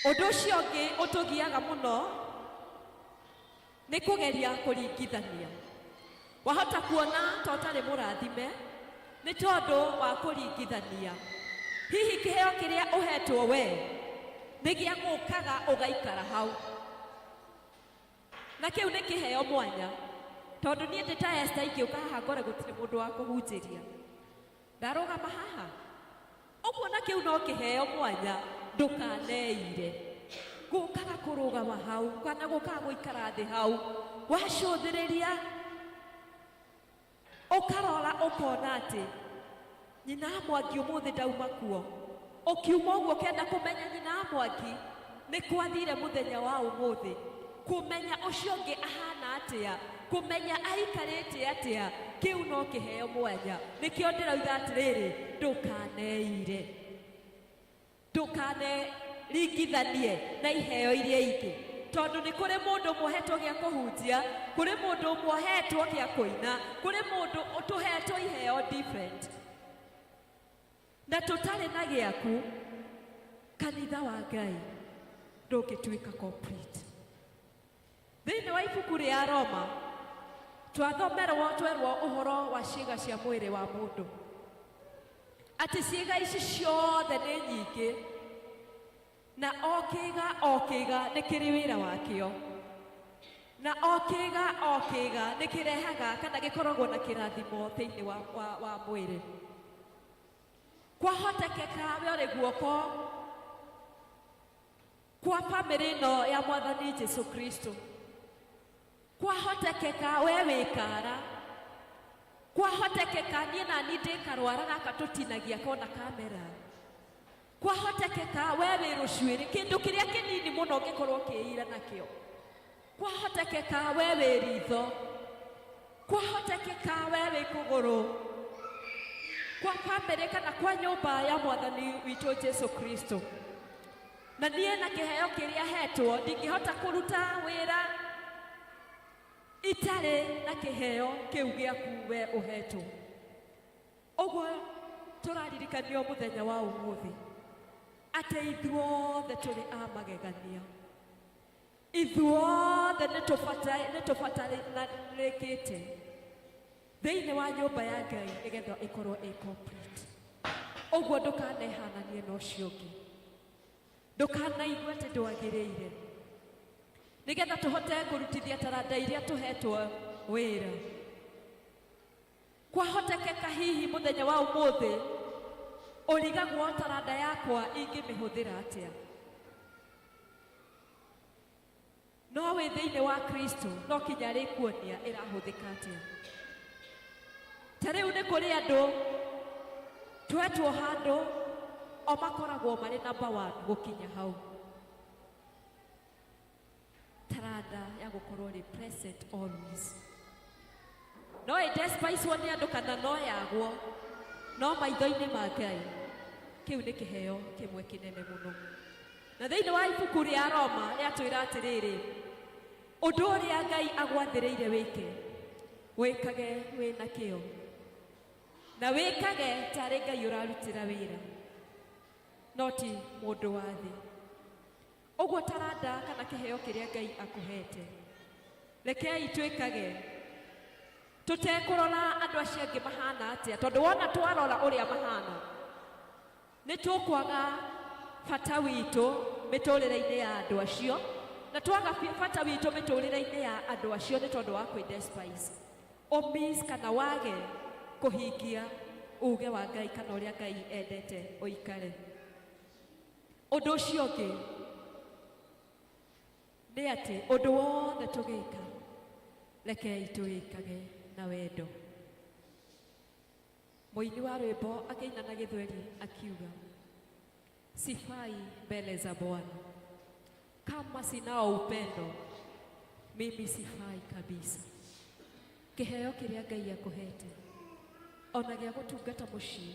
Ũndũ ũcio ũngĩ ũtũgiaga mũno nĩ kũgeria kũringithania. Wahota kuona to ũtarĩ mũrathime nĩ tondũ wa kũringithania. Hihi kĩheo kĩrĩa ũhetwo we nĩ gĩa gũkaga ũgaikara hau, na kĩu nĩ kĩheo mwanya. Tondũ niĩ ndĩ ta Esther ingĩũka haha ngore gũtirĩ mũndũ wa kũhunjĩria, ndarũgama haha, ũguo na kĩu no kĩheo mwanya. Ndũkaneire gũkaga kũrũgama hau kana gũkaga gũikara thĩ hau, wacũthĩrĩria ũkarora ũkona atĩ nyina Mwangi ũmũthĩ ndauma kuo, ũkiuma ũguo kenda kũmenya nyina Mwangi nĩ kwathire mũthenya wa ũmũthĩ, kũmenya ũcio ũngĩ ahana atĩa, kũmenya aikarĩte atĩa, kĩu no kĩheo mwanya. Nĩkĩo ndĩrauga atĩrĩrĩ, ndũkaneire, ndũkaneringithanie na iheo iria ingĩ, tondũ nĩ kũrĩ mũndũ mũhetwo gĩa kũhunjia, kũrĩ mũndũ mũhetwo gĩa kũina, kũrĩ mũndũ ũtũhetwo iheo different, na tũtarĩ na gĩaku kanitha wa Ngai ndũngĩtuĩka complete. Thĩinĩ wa ibuku rĩa Roma twerwo ũhoro wa ciĩga cia mwĩrĩ wa mũndũ, atĩ ciĩga ici ciothe nĩ nyingĩ, na o kĩĩga nĩ kĩrĩ wĩra wakĩo, na o kĩĩga nĩ kĩrehaga kana gĩkoragwo na kĩrathimo thĩinĩ wa mwĩrĩ. Kwahotekeka we ũrĩ guoko kwa bamĩrĩ ĩno ya Mwathani Jesũ Kristo, kwahotekeka we wĩkara, kwahotekeka niĩ na niĩ ndĩkarwara gaka tũtinagia kona kamera, kwahotekeka we wĩ rũcuĩrĩ, kĩndũ kĩrĩa kĩnini mũno ũngĩkorwo ũkĩĩira nakĩo, kwahotekeka we wĩ ritho, kwahotekeka we wĩ kũgũrũ, kwa bamĩrĩ kana kwa nyũmba ya Mwathani witũ Jesũ Kristo. Na niĩ na kĩheo kĩrĩa hetwo ndingĩhota kũruta wĩra itare na kiheo kiu giaku we uhetwo. Oguo turaririkanio muthenya wa umuthi ate ithuothe turi a magegania, ithuothe nitubatarĩkĩte thĩinĩ wa nyũmba ya Ngai nĩgetha ĩkorwo ĩ complete. Oguo ndũkanehananie na ũcio ũngĩ, ndũkanaigue atĩ ndwagĩrĩire, nĩgetha tũhote kũrutithia taranda iria tũhetwo wĩra. Kwahotekeka hihi mũthenya wa ũmũthĩ ũrigagwo taranda yakwa ingĩmĩhũthĩra atĩa. No wĩ thĩinĩ wa Kristo no kinya rĩkuonia ĩrahũthĩka atĩa. Ta rĩu nĩ kũrĩ andũ twetwo handũ o makoragwo marĩ number 1 gũkinya hau. Taranda ya gũkorwo rĩ present always. No ĩdespicewo nĩ andũ kana no yagwo, no maitho-inĩ ma Ngai kĩu nĩ kĩheo kĩmwe kĩnene mũno. Na thĩinĩ wa ibuku rĩa Roma rĩatwĩra atĩrĩrĩ, ũndũ ũrĩa Ngai agwathĩrĩire wĩke wĩkage wĩna kĩo, na wĩkage tarĩ Ngai ũrarutĩra wĩra, no ti mũndũ wa thĩ. Ũguo taranda kana kĩheo kĩrĩa Ngai akũhete, rekei twĩkage tutekũrora andũ acio angĩ mahana atĩa, tondũ wona twarora ũrĩa mahana nĩ tũkwaga bata witũ mĩtũrĩre-inĩ ya andũ acio, na twaga bata witũ mĩtũrĩre-inĩ ya andũ acio nĩ tondũ wa kwĩdespice, ũmiss kana wage kũhingia uge wa Ngai kana ũrĩa Ngai endete ũikare. Ũndũ ũcio ũngĩ nĩ atĩ ũndũ wothe tũgĩka rekei tũwĩkage na wendo. Mũini wa rwĩmbo akĩina na gĩthweri akiuga, sifai mbele za Bwana kama sinao upendo, mimi sifai kabisa. Kĩheo kĩrĩa Ngai akũhete, ona gĩa gũtungata mũciĩ,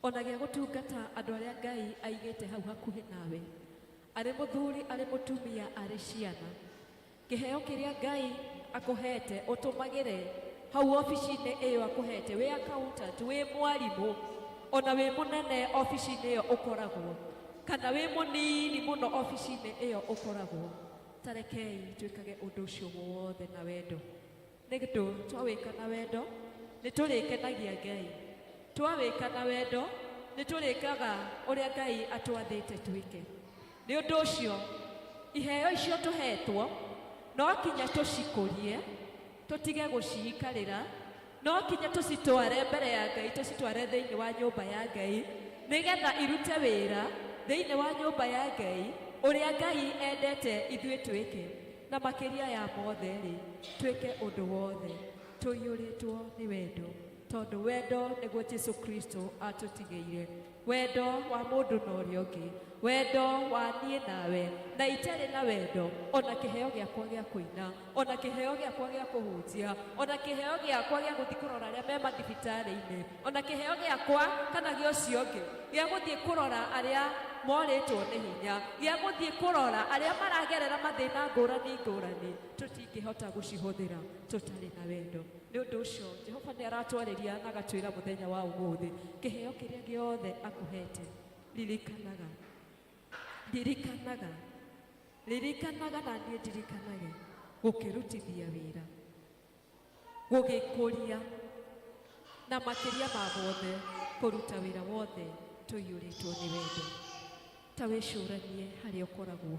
ona gĩa gũtungata andũ arĩa Ngai aigĩte hau hakuhĩ nawe, arĩ mũthuri, arĩ mũtumia, arĩ ciana. Kĩheo kĩrĩa Ngai akũhete ũtũmagĩre hau ofici-inĩ ĩyo akũhete, wĩ accountant, wĩ mwarimũ, ona wĩ mũnene ofici-inĩ ĩyo ũkoragwo, kana wĩ mũnini mũno ofici-inĩ ĩyo ũkoragwo. Tarekei twĩkage ũndũ ũcio wothe na wendo, nĩgũndũ twawĩka na wendo nĩ tũrĩkenagia Ngai, twawĩka na wendo nĩ tũrĩkaga ũrĩa Ngai atwathĩte twĩke. Nĩ ũndũ ũcio iheo icio tũhetwo no kinya tũcikũrie, tũtige gũciikarĩra, no kinya tũcitware mbere ya Ngai, tũcitware thĩinĩ wa nyũmba ya Ngai, nĩgetha irute wĩra thĩinĩ wa nyũmba ya Ngai ũrĩa Ngai endete ithuĩ twĩke. Na makĩria ya mothe rĩ, twĩke ũndũ wothe tũiyũrĩtwo nĩ wendo, tondũ wendo nĩguo Jesũ Kristo atũtigĩire, wendo wa mũndũ na ũrĩa ũngĩ, wendo wa niĩ nawe. Na itarĩ na wendo, ona kĩheo gĩakwa gĩa kũina, ona kĩheo gĩakwa gĩa kũhunjia, ona kĩheo gĩakwa gĩa gũthiĩ kũrora arĩa me mathibitarĩ-inĩ, ona kĩheo gĩakwa kana gĩa ũcio ũngĩ gĩa gũthiĩ kũrora arĩa morĩtwo nĩ hinya, gĩa gũthiĩ kũrora arĩa maragerera mathĩna ngũrani ngũrani, tũtingĩhota gũcihũthĩra tũtarĩ na wendo. Nĩ ũndũ ũcio Jehova nĩ aratwarĩria na agatwĩra mũthenya wa ũmũthĩ, kĩheo kĩrĩa gĩothe akũhete, ririkanaga, ririkanaga, ririkanaga, na niĩ ndirikanage gũkĩrutithia wĩra, gũgĩkũria, na makĩria ma mothe kũruta wĩra wothe tũiyũrĩtwo nĩ wendo. Ta wĩcũranie harĩa ũkoragwo,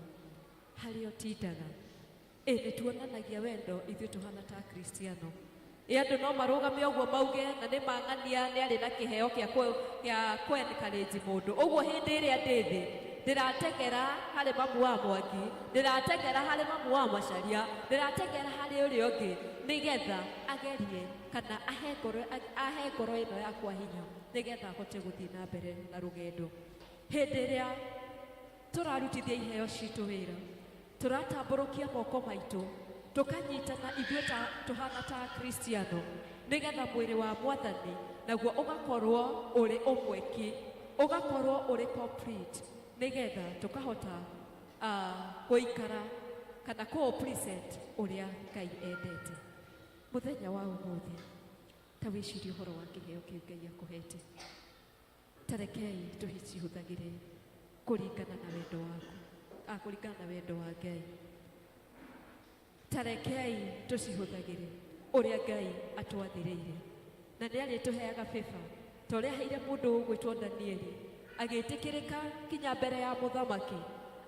harĩa ũtindaga. Nĩ tuonanagia wendo ithuĩ tũhana ta Kristiano. Andũ no marũgame ũguo mauge na nĩ mang'ania nĩ arĩ na kĩheo gĩa kwencourage mũndũ. Ũguo hĩndĩ ĩrĩa ndĩ thĩ ndĩratengera harĩ mamu wa Mwangi, ndĩratengera harĩ mamu wa Macharia, ndĩratengera harĩ ũrĩa ũngĩ, nĩgetha agerie kana ahe ngoro ĩno yakwa hinya, nĩgetha ahote gũthiĩ na mbere na rũgendo. Hĩndĩ ĩrĩa tũrarutithia iheo citũ wĩra, tũratambũrũkia moko maitũ, tũkanyitana ithuĩ tũhana ta Kristiano, nĩgetha mwĩrĩ wa Mwathani naguo ũgakorwo ũrĩ ũmweki, ũgakorwo ũrĩ complete, nĩgetha tũkahota gũikara kana ko present uria Ngai endete muthenya wa umuthi ta wicirie horo wa kiheo kiu Ngai akuhete tarekei tuhicihuthagire kuringana na wendo waku kuringana na wendo wa Ngai tarekei tucihuthagire uria Ngai atwathireire na nĩ arĩtũheaga bĩba ta ũrĩa aheire mũndũ gwĩtwo Danieli agĩtĩkĩrĩka kinya mbere ya mũthamaki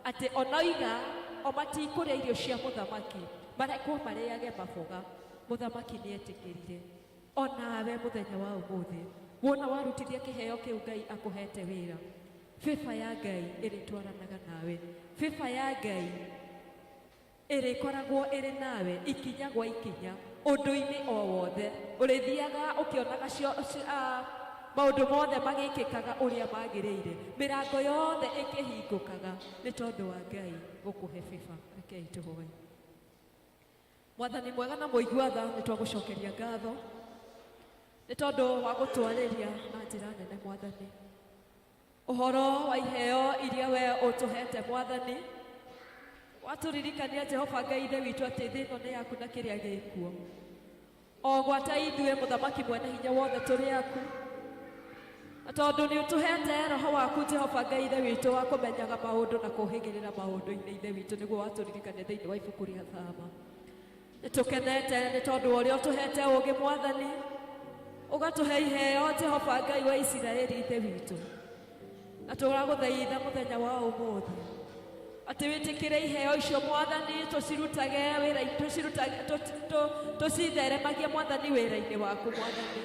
atĩ onoiga o matikũrĩa irio cia mũthamaki marekwo marĩage maboga mũthamaki nĩetĩkĩrire onawe mũthenya wa ũmũthĩ wona warutithia kĩheo kĩu Ngai akũhete wĩra bĩba ya Ngai ĩrĩtwaranaga nawe bĩba ya Ngai ĩrĩkoragwo ĩrĩ nawe ikinya gwa ikinya ũndũ-inĩ o wothe ũrĩthiaga ũkĩonaga maũndũ mothe magĩkĩkaga ũrĩa magĩrĩire mĩrango yothe ĩkĩhingũkaga nĩ tondũ wa Ngai gũkũhe bĩba rekei tũhoe Mwathani mwega na mũigua tha nĩ twagũcokeria ngatho nĩ tondũ wa gũtwarĩria na njĩra nene Mwathani ũhoro wa iheo iria we ũtũhete Mwathani watũririkania Jehova Ngai ithe witũ atĩ thĩ ĩno nĩ yaku na kĩrĩa gĩkuo o gwata ithuĩ mũthamaki mwene hinya wothe tũrĩ aku na tondũ nĩ ũtũhete roho waku Jehova Ngai ithe witũ wa kũmenyaga maũndũ na kũhĩgĩrĩra maũndũ-inĩ ithe witũ nĩguo watũririkania thĩinĩ wa ibuku rĩa Thama nĩ tũkenete nĩ tondũ ũrĩa ũtũhete ũũgĩ Mwathani ũgatũhe iheo Jehova Ngai wa Isiraeli ithe witũ na tũragũthaitha mũthenya wa ũmũthĩ atĩ wĩtĩkĩre iheo icio Mwathani tũcirutage wĩra tũcitheremagie Mwathani wĩra-inĩ waku Mwathani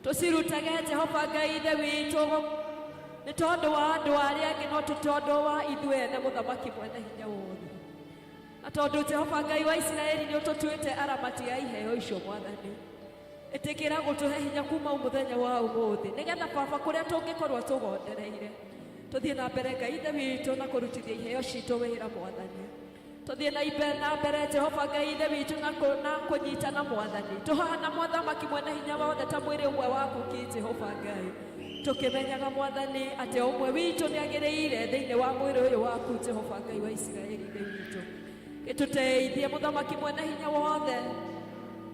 tũcirutage Jehova Ngai ithe witũ nĩ tondũ wa andũ arĩa angĩ no tondũ wa ithuĩ ene mũthamaki mwene hinya wothe na tondũ Jehova Ngai wa Isiraeli nĩ ũtũtuĩte aramati ya iheo icio Mwathani ĩtĩkĩra gũtũhe hinya kuma mũthenya wa ũmũthĩ nĩgetha Baba kũrĩa tũngĩkorwo tũgondereire tũthiĩ na mbere Ngai ithe witũ na kũrutithia iheo citũ wĩra Mwathani tũthiĩ na mbere Jehova Ngai ithe witũ na kũnyitana Mwathani tũhana mũthamaki mwene hinya wothe ta mwĩrĩ ũmwe waku ki Jehova Ngai tũkĩmenyaga Mwathani atĩ ũmwe witũ nĩ agĩrĩire thĩinĩ wa mwĩrĩ ũyũ waku Jehova Ngai wa Isiraeli ithe witũ gĩtũteithie mũthamaki mwene hinya wothe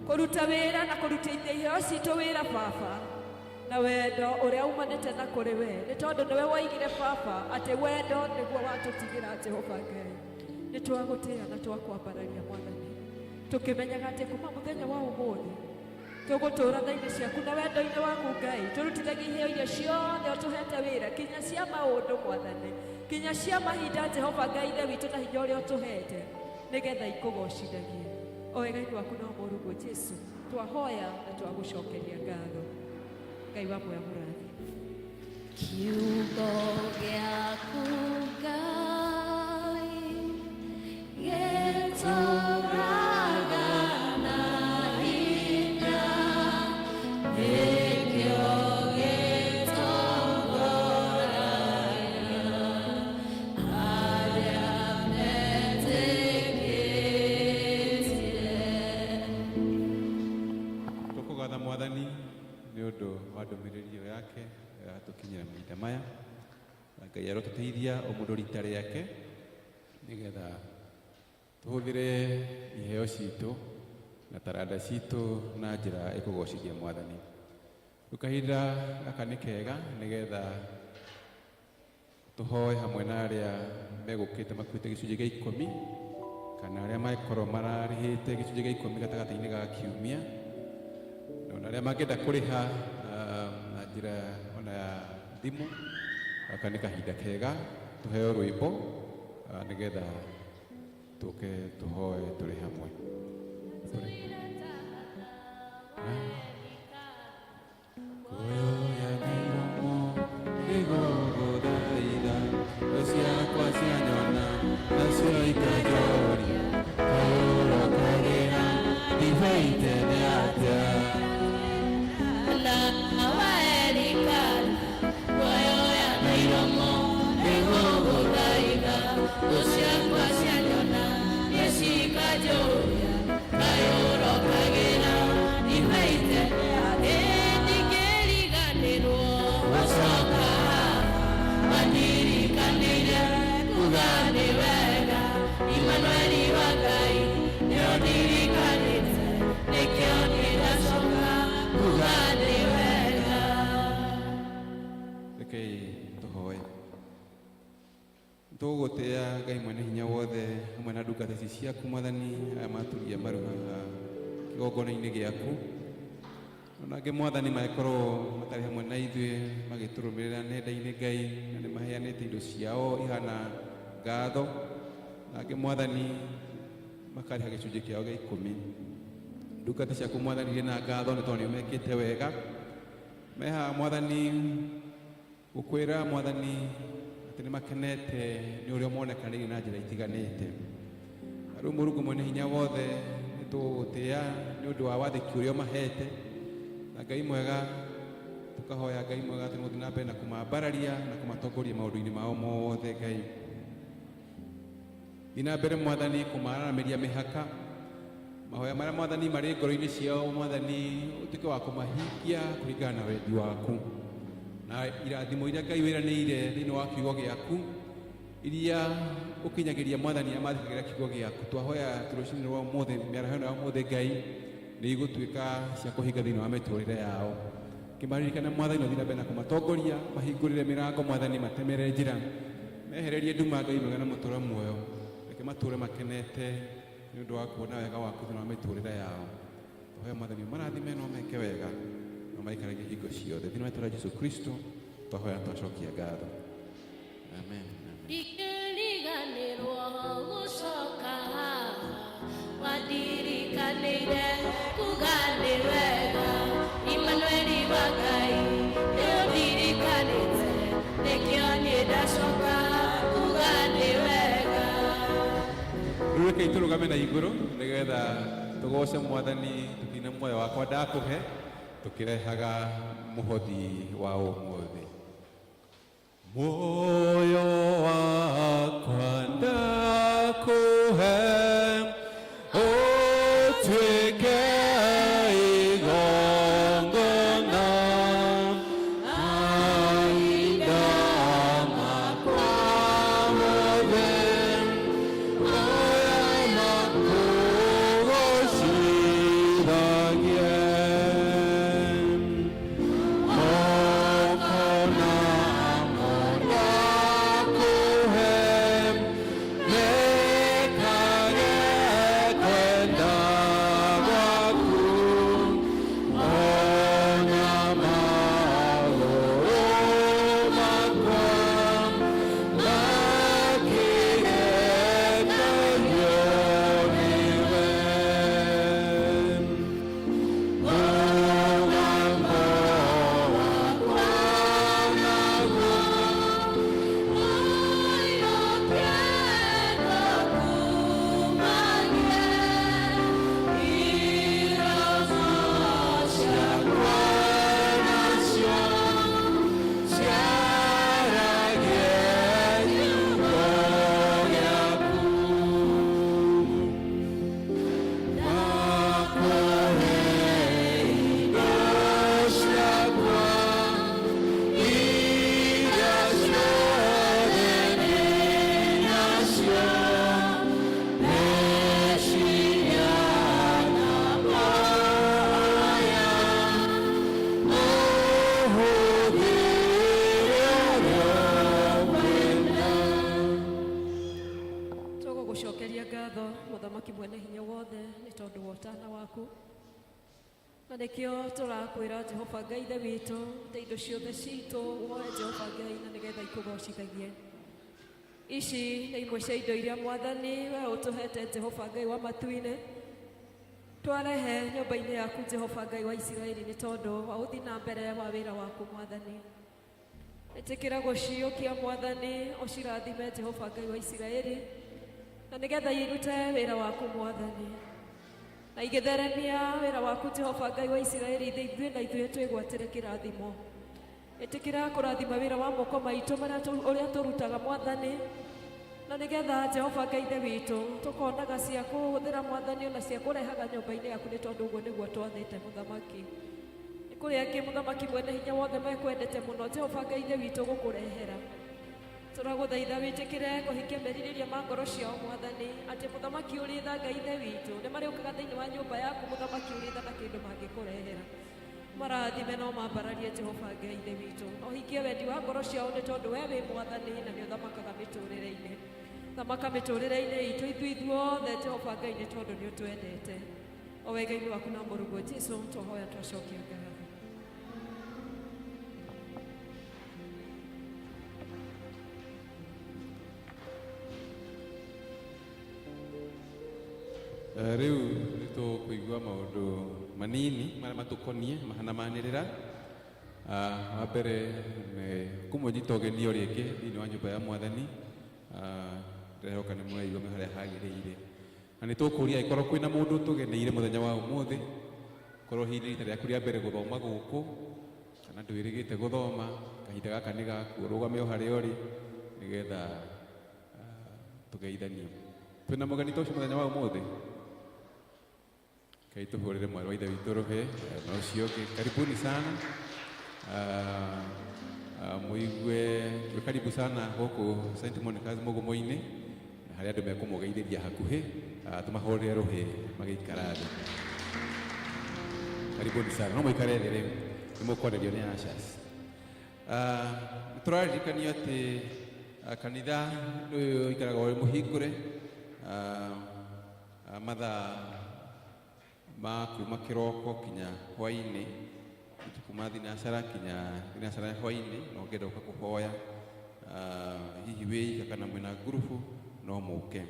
kũruta wĩra na kũrutithia iheo citũ wĩra Baba na wendo ũrĩa umanĩte na kũrĩ we nĩ tondũ nĩwe woigire Baba atĩ wendo nĩguo watũtigĩra Jehova Ngai nĩ twagũtĩĩa na twakwambararia Mwathani tũkĩmenyaga atĩ kuma mũthenya wa ũmũthĩ tũgũtũũra tha-inĩ ciaku na wendo-inĩ waku Ngai tũrutithagia iheo iria ciothe ũtũhete wĩra kinya cia maũndũ Mwathani kinya cia mahinda Jehova Ngai ithe witũ na hinya ũrĩa ũtũhete nĩgetha ikũgocithagie o wega-inĩ waku na mũrungu Jesũ twahoya na twagũcokeria ngatho Ngai wa muoyo mũrathi kiugo gĩaku Ngai gĩtũũraga na hinya nĩkĩo gĩtongoragia arĩa metĩkĩtie. Tũkũgatha Mwathani nĩ ũndũ wa ndũmĩrĩri yake tũkinyĩra mahinda maya Ngai arotũteithia o mũndũ rita rĩake nĩgetha tũhũthĩre iheo citũ na taranda citũ na njĩra ĩkũgocithia Mwathani rĩu kahinda gaka nĩ kega nĩgetha tũhoe hamwe na arĩa megũkĩte makuĩte gĩcunjĩ gĩa 10 kana arĩa makorwo mararĩhĩte gĩcunjĩ gĩa 10 gatagatĩ-inĩ ga kiumia na arĩa mangĩenda kũrĩha na njĩra ona ya thimũ gaka nĩ kahinda kega tũheo rwĩmbo nĩgetha tũke tũhoe tũrĩ hamwe kuoya mĩromo nĩgũgũthaitha tho ciakwa cianyona nacio ikanjoria kaũrokagĩra ndibei tene atĩa Emmanuel nitugutia Ngai mwene hinya wothe hamwe na ndungata ici ciaku Mwathani aya maturia maru haha kigongona-inĩ gĩaku, onangĩ Mwathani magĩkorwo matarĩ hamwe na ithuĩ magĩtũrũmĩrĩra nenda-inĩ Ngai, na nĩ maheanĩte indo ciao ihana ngatho, nangĩ Mwathani makarĩha gĩcunjĩ kĩao gĩa 10. Ndungata ciaku Mwathani irĩ na ngatho nĩ tondũ nĩmekĩte wega, me haha Mwathani gũkwĩra Mwathani atĩ nĩ makenete nĩ ũrĩa monekanĩire na njĩra itiganĩte. Rĩu Mũrungu mwene hinya wothe nĩ tũgũgũtĩĩa nĩ ũndũ wa wathĩki ũrĩa ũmahete, na Ngai mwega tũkahoya Ngai mwega atĩ mũthiĩ na mbere na kũmambararia na kũmatongoria maũndũ-inĩ mao mothe. Ngai thiĩ na mbere Mwathani kũmaranamĩria mĩhaka, mahoya marĩa Mwathani marĩ ngoro-inĩ ciao Mwathani ũtuĩke wa kũmahingia kũringana na wendi waku, na irathimo iria Ngai wĩranĩire thĩinĩ wa kiugo gĩaku iria ũkinyagĩria Mwathani amathikagĩra kiugo gĩaku. Twahoya rũciinĩ rwa ũmũthĩ, mĩaraho ĩno ya ũmũthĩ Ngai nĩ igũtuĩka cia kũhinga thĩinĩ wa mĩtũrĩre yao. Kĩmaririkane Mwathani ũthiĩ na mbere na kũmatongoria, mahingũrĩre mĩrango Mwathani, matemerere njĩra, mehererie nduma Ngai mwega na mũtũũre muoyo, reke matũũre makenete nĩ ũndũ wa kuona wega waku thĩinĩ wa mĩtũrĩre yao. Twahoya Mwathani marathime no meke wega na maikaragie hingo ciothe thĩinĩ wa rĩĩtwa rĩa Jesũ Kristo twahoya twacokia ngatho, amen. Ndikĩriganĩrwo gũcoka haha, wandirikanĩire kuga nĩ wega. Imanueli wa Ngai nĩ ũndirikanĩte, nĩkĩo niĩ ndacoka kuga nĩ wega. Rĩu rekei tũrũgame na igũrũ nĩgetha tũgoce Mwathani tũkĩine muoyo wakwa ndakũhe, tũkĩrehaga mũhothi wa ũmũthĩ. Muoyo wakwa ndakũhe, ũtuĩke igongona, mahinda makwa mothe, oya makũgocithagie. Na nĩkĩo tũrakwĩra Jehova Ngai ithe witũ atĩ indo ciothe citũ woe Jehova Ngai na nĩgetha ikũgocithagie. Ici nĩ imwe cia indo iria Mwathani we ũtũhete Jehova Ngai wa matu-inĩ, twarehe nyũmba-inĩ yaku Jehova Ngai wa Isiraeli nĩ tondũ wa ũthiĩ na mbere wa wĩra waku Mwathani. Ĩtĩkĩra gũciũkia Mwathani, ũcirathime Jehova Ngai wa Isiraeli na nĩgetha irute wĩra waku Mwathani, na igĩtheremia wĩra waku Jehova Ngai wa Isiraeli ithuĩ na ithuĩ twĩgwatĩre kĩrathimo. Ĩtĩkĩra kũrathima wĩra wa moko maitũ ũrĩa tũrutaga Mwathani, na nĩgetha Jehova Ngai ithe witũ tũkonaga cia kũhũthĩra Mwathani ona cia kũrehaga nyũmba-inĩ yaku nĩ tondũ ũguo nĩguo twathĩte Mũthamaki. Nĩ kũrĩ angĩ Mũthamaki mwene hinya wothe mekwendete mũno Jehova Ngai ithe witũ gũkũrehera. Tũragũthaitha wĩtĩkĩre kũhingia merirĩria ma ngoro ciao Mwathani, atĩ Mũthamaki ũrĩ tha Ngai ithe witũ nĩ marĩũkaga thĩinĩ wa nyũmba yaku Mũthamaki ũrĩ tha na kĩndũ mangĩkũrehera. marathime no mambararie Jehova Ngai ithe witũ no hingie wendi wa ngoro ciao nĩ tondũ we wĩ mwathani na nĩ ũthamakaga mĩtũrĩre-inĩ thamaka mĩtũrĩre-inĩ itũ ithuothe Jehova Ngai nĩ tondũ nĩ ũtwendete o wega-inĩ waku na mũrungu Jesũ twahoya twacokia ngatho. Rĩu nĩ tũkũigua maũndũ manini marĩa matũkoniĩ mahanamanĩrĩra. Wa mbere nĩ kũmũnyita ũgeni ũrĩa ũngĩ thĩinĩ wa nyũmba ya Mwathani. Ndĩrehoka nĩ mũraigua harĩa hagĩrĩire na nĩ tũkũria angĩkorwo kwĩna mũndũ tũgeneire mũthenya wa ũmũthĩ, korwo hihi nĩ rita rĩaku rĩa mbere gũthoma gũkũ kana ndwĩrĩgĩte gũthoma, kahinda gaka nĩ gaku, ũrũgame o harĩa ũrĩ nĩgetha tũgeithanie. Twĩna mũgeni ta ũcio mũthenya wa ũmũthĩ? Kai tuhũrĩre mwarĩ wa ithe witũ rũhĩ na ũcio ũngĩ. Karibuni sana, mũigue karibu sana gũkũ St. Monica's Mũgumo-inĩ na harĩa andũ mekũmũgeithĩria hakuhĩ, tũmahũrĩre rũhĩ magĩikara thĩ. Karibuni sana, no mũikare thĩ rĩu nĩ mũkũonerio nĩ Ashas. Nĩ tũraririkanio atĩ kanitha ũyũ ũikaraga ũrĩ mũhingũre mathaa ma kuma kĩroko kinya hwaĩ-inĩ, kuma thinacara kinya thinacara hwaĩ-inĩ. No ngenda ũka kũhoya, hihi wĩika kana mwĩna ngurubu no mũke.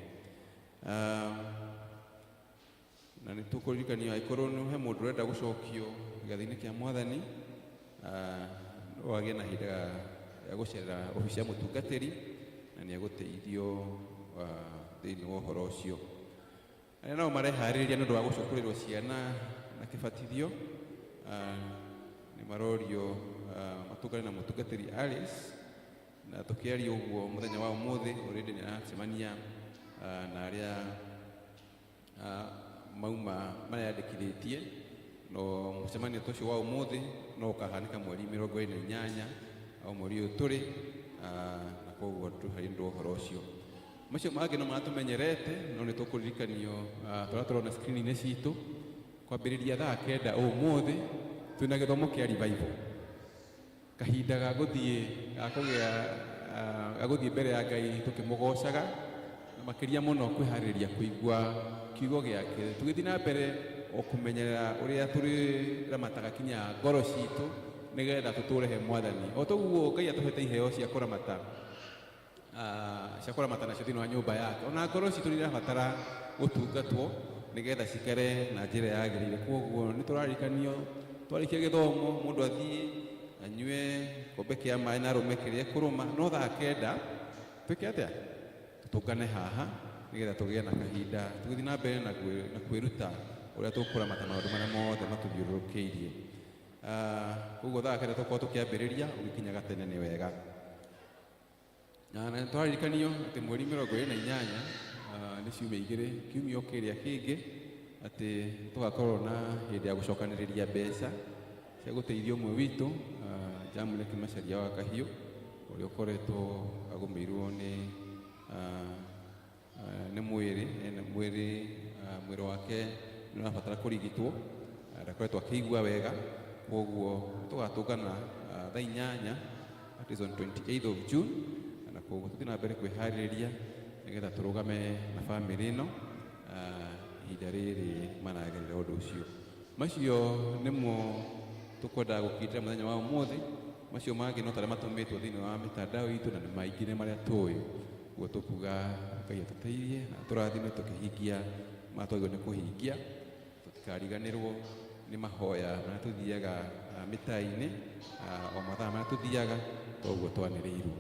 Na nĩ tũkũririkanio angĩkorwo he mũndũ ũrenda gũcokio gĩathĩ-inĩ kĩa Mwathani, no agĩe na ihinda rĩa gũcerera obici ya mũtungatĩri na nĩ egũteithio thĩinĩ wa ũhoro ũcio. Arĩa nao mareharĩrĩria nĩ ũndũ wa gũcũkũrĩrwo ciana na kĩbatithio nĩ marorio matũngane na mũtungatĩri Alice, na tũkĩaria ũguo mũthenya wa ũmũthĩ already nĩ aracemania na arĩa mauma mareyandĩkithĩtie. No mũcemanio ta ũcio wa ũmũthĩ no ũkahanĩka mweri 28 au mweri ũyũ tũrĩ, na koguo tũharĩ ndũ ũhoro ũcio. Macio mangĩ no matũmenyerete, no nĩ tũkũririkanio tũrĩa tũrona screen-inĩ citũ kwambĩrĩria thaa 9 ũmũthĩ twĩna gĩthomo kĩa revival, kahinda ga gũthiĩ mbere ya Ngai tũkĩmũgocaga na makĩria mũno kwĩharĩrĩria kũigua kiugo gĩake, tũgĩthiĩ na mbere o kũmenyerera ũrĩa tũrĩramataga kinya ngoro citũ nĩgetha tũtũre he Mwathani. O toguo Ngai atũhete iheo cia kũramata nacio thĩinĩ wa nyũmba yake, ona ngoro citũ nĩ irabatara gũtungatwo nĩgetha cikare na njĩra yagĩrĩire. Koguo nĩ tũrarikanio twarĩkia gĩthomo mũndũ athiĩ anyue kombe kĩa maĩ na arũme kĩrĩa kũrũma, no thaa 9 twĩke atĩa? Tũtũngane haha nĩgetha tũgĩe na kahinda tũgĩthiĩ na mbere na kwĩruta ũrĩa tũkũramata maũndũ marĩa mothe matũthiũrũrũkĩirie. Koguo thaa 9 tũkorwo tũkĩambĩrĩria, ũgĩkinyaga tene nĩ wega. Na nĩ tũrarikanio atĩ mweri 28 nĩ ciumia 2 kiumia kĩrĩa kĩngĩ atĩ tũgakorwo na hĩndĩ ya gũcokanĩrĩria mbeca cia gũteithia ũmwe witũ Jamule Kĩmacharia wa Kahiũ, ũrĩa ũkoretwo agũmĩirwo nĩ mwĩrĩ wake nĩ ũrabatara kũrigitwo, ndakoretwo akĩigua wega. Koguo tũgatũngana thaa 8 that is on 28th of June, na koguo tũthiĩ na mbere kwĩharĩrĩria nĩgetha tũrũgame na bamĩrĩ ĩno ihinda rĩrĩ maragerera ũndũ ũcio. Macio nĩmo tũkwenda gũkindĩra mũthenya wa ũmũthĩ. Macio mangĩ no tarĩa matũmĩtwo thĩinĩ wa mĩtandao itũ na nĩ maingĩ nĩ marĩa tũĩ. Ũguo tũkuga Ngai atũteithie na tũrathime tũkĩhingia matwagĩrĩirwo nĩ kũhingia, tũtikariganĩrwo nĩ mahoya marĩa tũthiaga mĩtaa-inĩ o mathaa marĩa tũthiaga, koguo twanĩrĩirwo.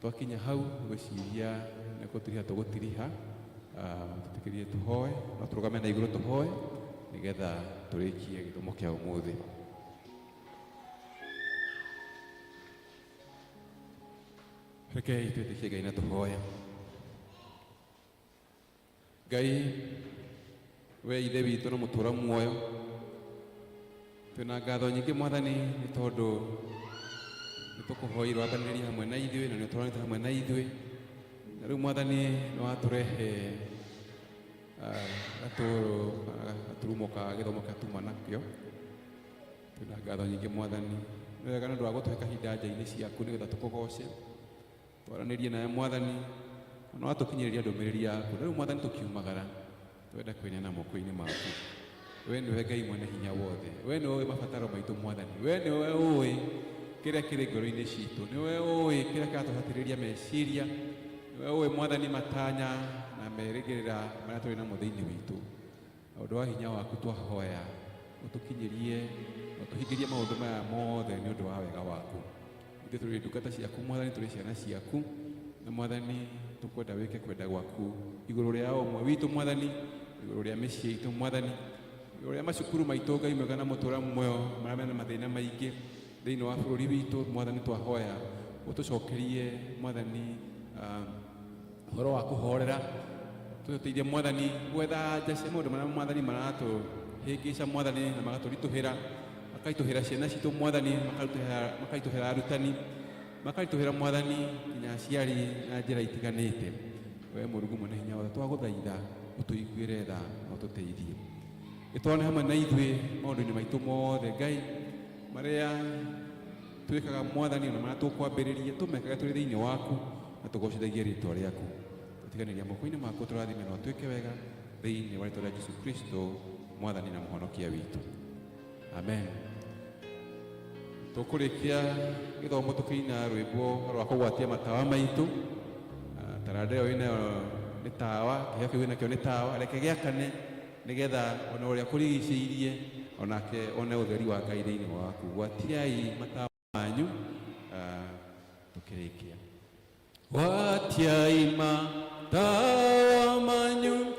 Twakinya hau gwĩciria nĩ gũtiriha tũgũtiriha, tũtĩkĩrie tũhoe, no tũrũgame na igũrũ tũhoe nĩgetha tũrĩkie gĩthomo kĩa ũmũthĩ. Rekei twĩtĩkie Ngai na tũhoya. Ngai, we ithe witũ na mũtũũra muoyo, twĩna ngatho nyingĩ Mwathani nĩ tondũ nĩ tũkũhoire wambanĩrĩrie hamwe na ithuĩ na nĩ ũtũranĩte hamwe na ithuĩ. Na rĩu Mwathani nĩ watũrehe gaturumo ka gĩthomo kĩa tuma nakĩo, twina ngatho nyingĩ Mwathani wega nĩ ũndũ wa gũtũhe kahinda nja-inĩ ciaku nĩgetha tũkũgoce twaranĩrie nawe Mwathani ona watũkinyĩrĩria ndũmĩrĩri yaku rĩu Mwathani tũkiumagara twenda kwĩneana moko-inĩ maku. We nĩwe Ngai mwene hinya wothe, we nĩwe ũĩ mabataro maitũ Mwathani, we nĩwe ũĩ kĩrĩa kĩrĩ ngoro-inĩ citũ, nĩwe ũĩ kĩrĩa kĩratũhatĩrĩria meciria, nĩwe ũĩ Mwathani matanya na merĩgĩrĩra marĩa tũrĩ namo thĩinĩ witũ. Ũndũ wa hinya waku twahoya ũtũkinyĩrie na ũtũhingĩrie maũndũ maya mothe nĩ ũndũ wa wega waku. Ithuĩ tũrĩ ndungata ciaku Mwathani, tũrĩ ciana ciaku, na Mwathani tũkwenda wĩke kwenda gwaku igũrũ rĩa ũmwe witũ Mwathani, igũrũ rĩa mĩciĩ itũ Mwathani, igũrũ rĩa macukuru maitũ Ngai mwega na mũtũũra muoyo marĩa mena mathĩna maingĩ thĩinĩ wa bũrũri witũ Mwathani. Twahoya ũtũcokerie Mwathani ũhoro wa kũhorera, tũteithie Mwathani gwetha nja cia maũndũ marĩa Mwathani maratũhĩngĩca Mwathani na magatũritũhĩra, makaritũhĩra ciana citũ Mwathani, makaritũhĩra arutani, makaritũhĩra Mwathani nginya aciari na njĩra itiganĩte. We Mũrungu mwene hinya wothe twagũthaitha ũtũiguĩre tha na ũtũteithie. Nĩtwone hamwe na ithuĩ maũndũ-inĩ maitũ mothe Ngai marĩa twĩkaga Mwathani ona marĩa tũkwambĩrĩria, tũmekage tũrĩ thĩinĩ waku na tũgocithagie rĩĩtwa rĩaku. Tũtiganĩria moko-inĩ maku, tũrathime na ũtwĩke wega thĩinĩ wa rĩĩtwa rĩa Jesũ Kristo Mwathani na mũhonokia witũ. Amen. Tũkũrĩkia gĩthomo tũkĩina rwĩmbo rwa kũgwatia matawa maitũ. Taranda ĩyo ĩnayo nĩ tawa, kĩheo kĩu nakĩo nĩ tawa, reke gĩakane nĩgetha ona ũrĩa kũrigicĩirie onake one ũtheri wa Ngai thĩinĩ waku. Gwatiai matawa manyu tũkĩrĩkia. Gwatiai matawa manyu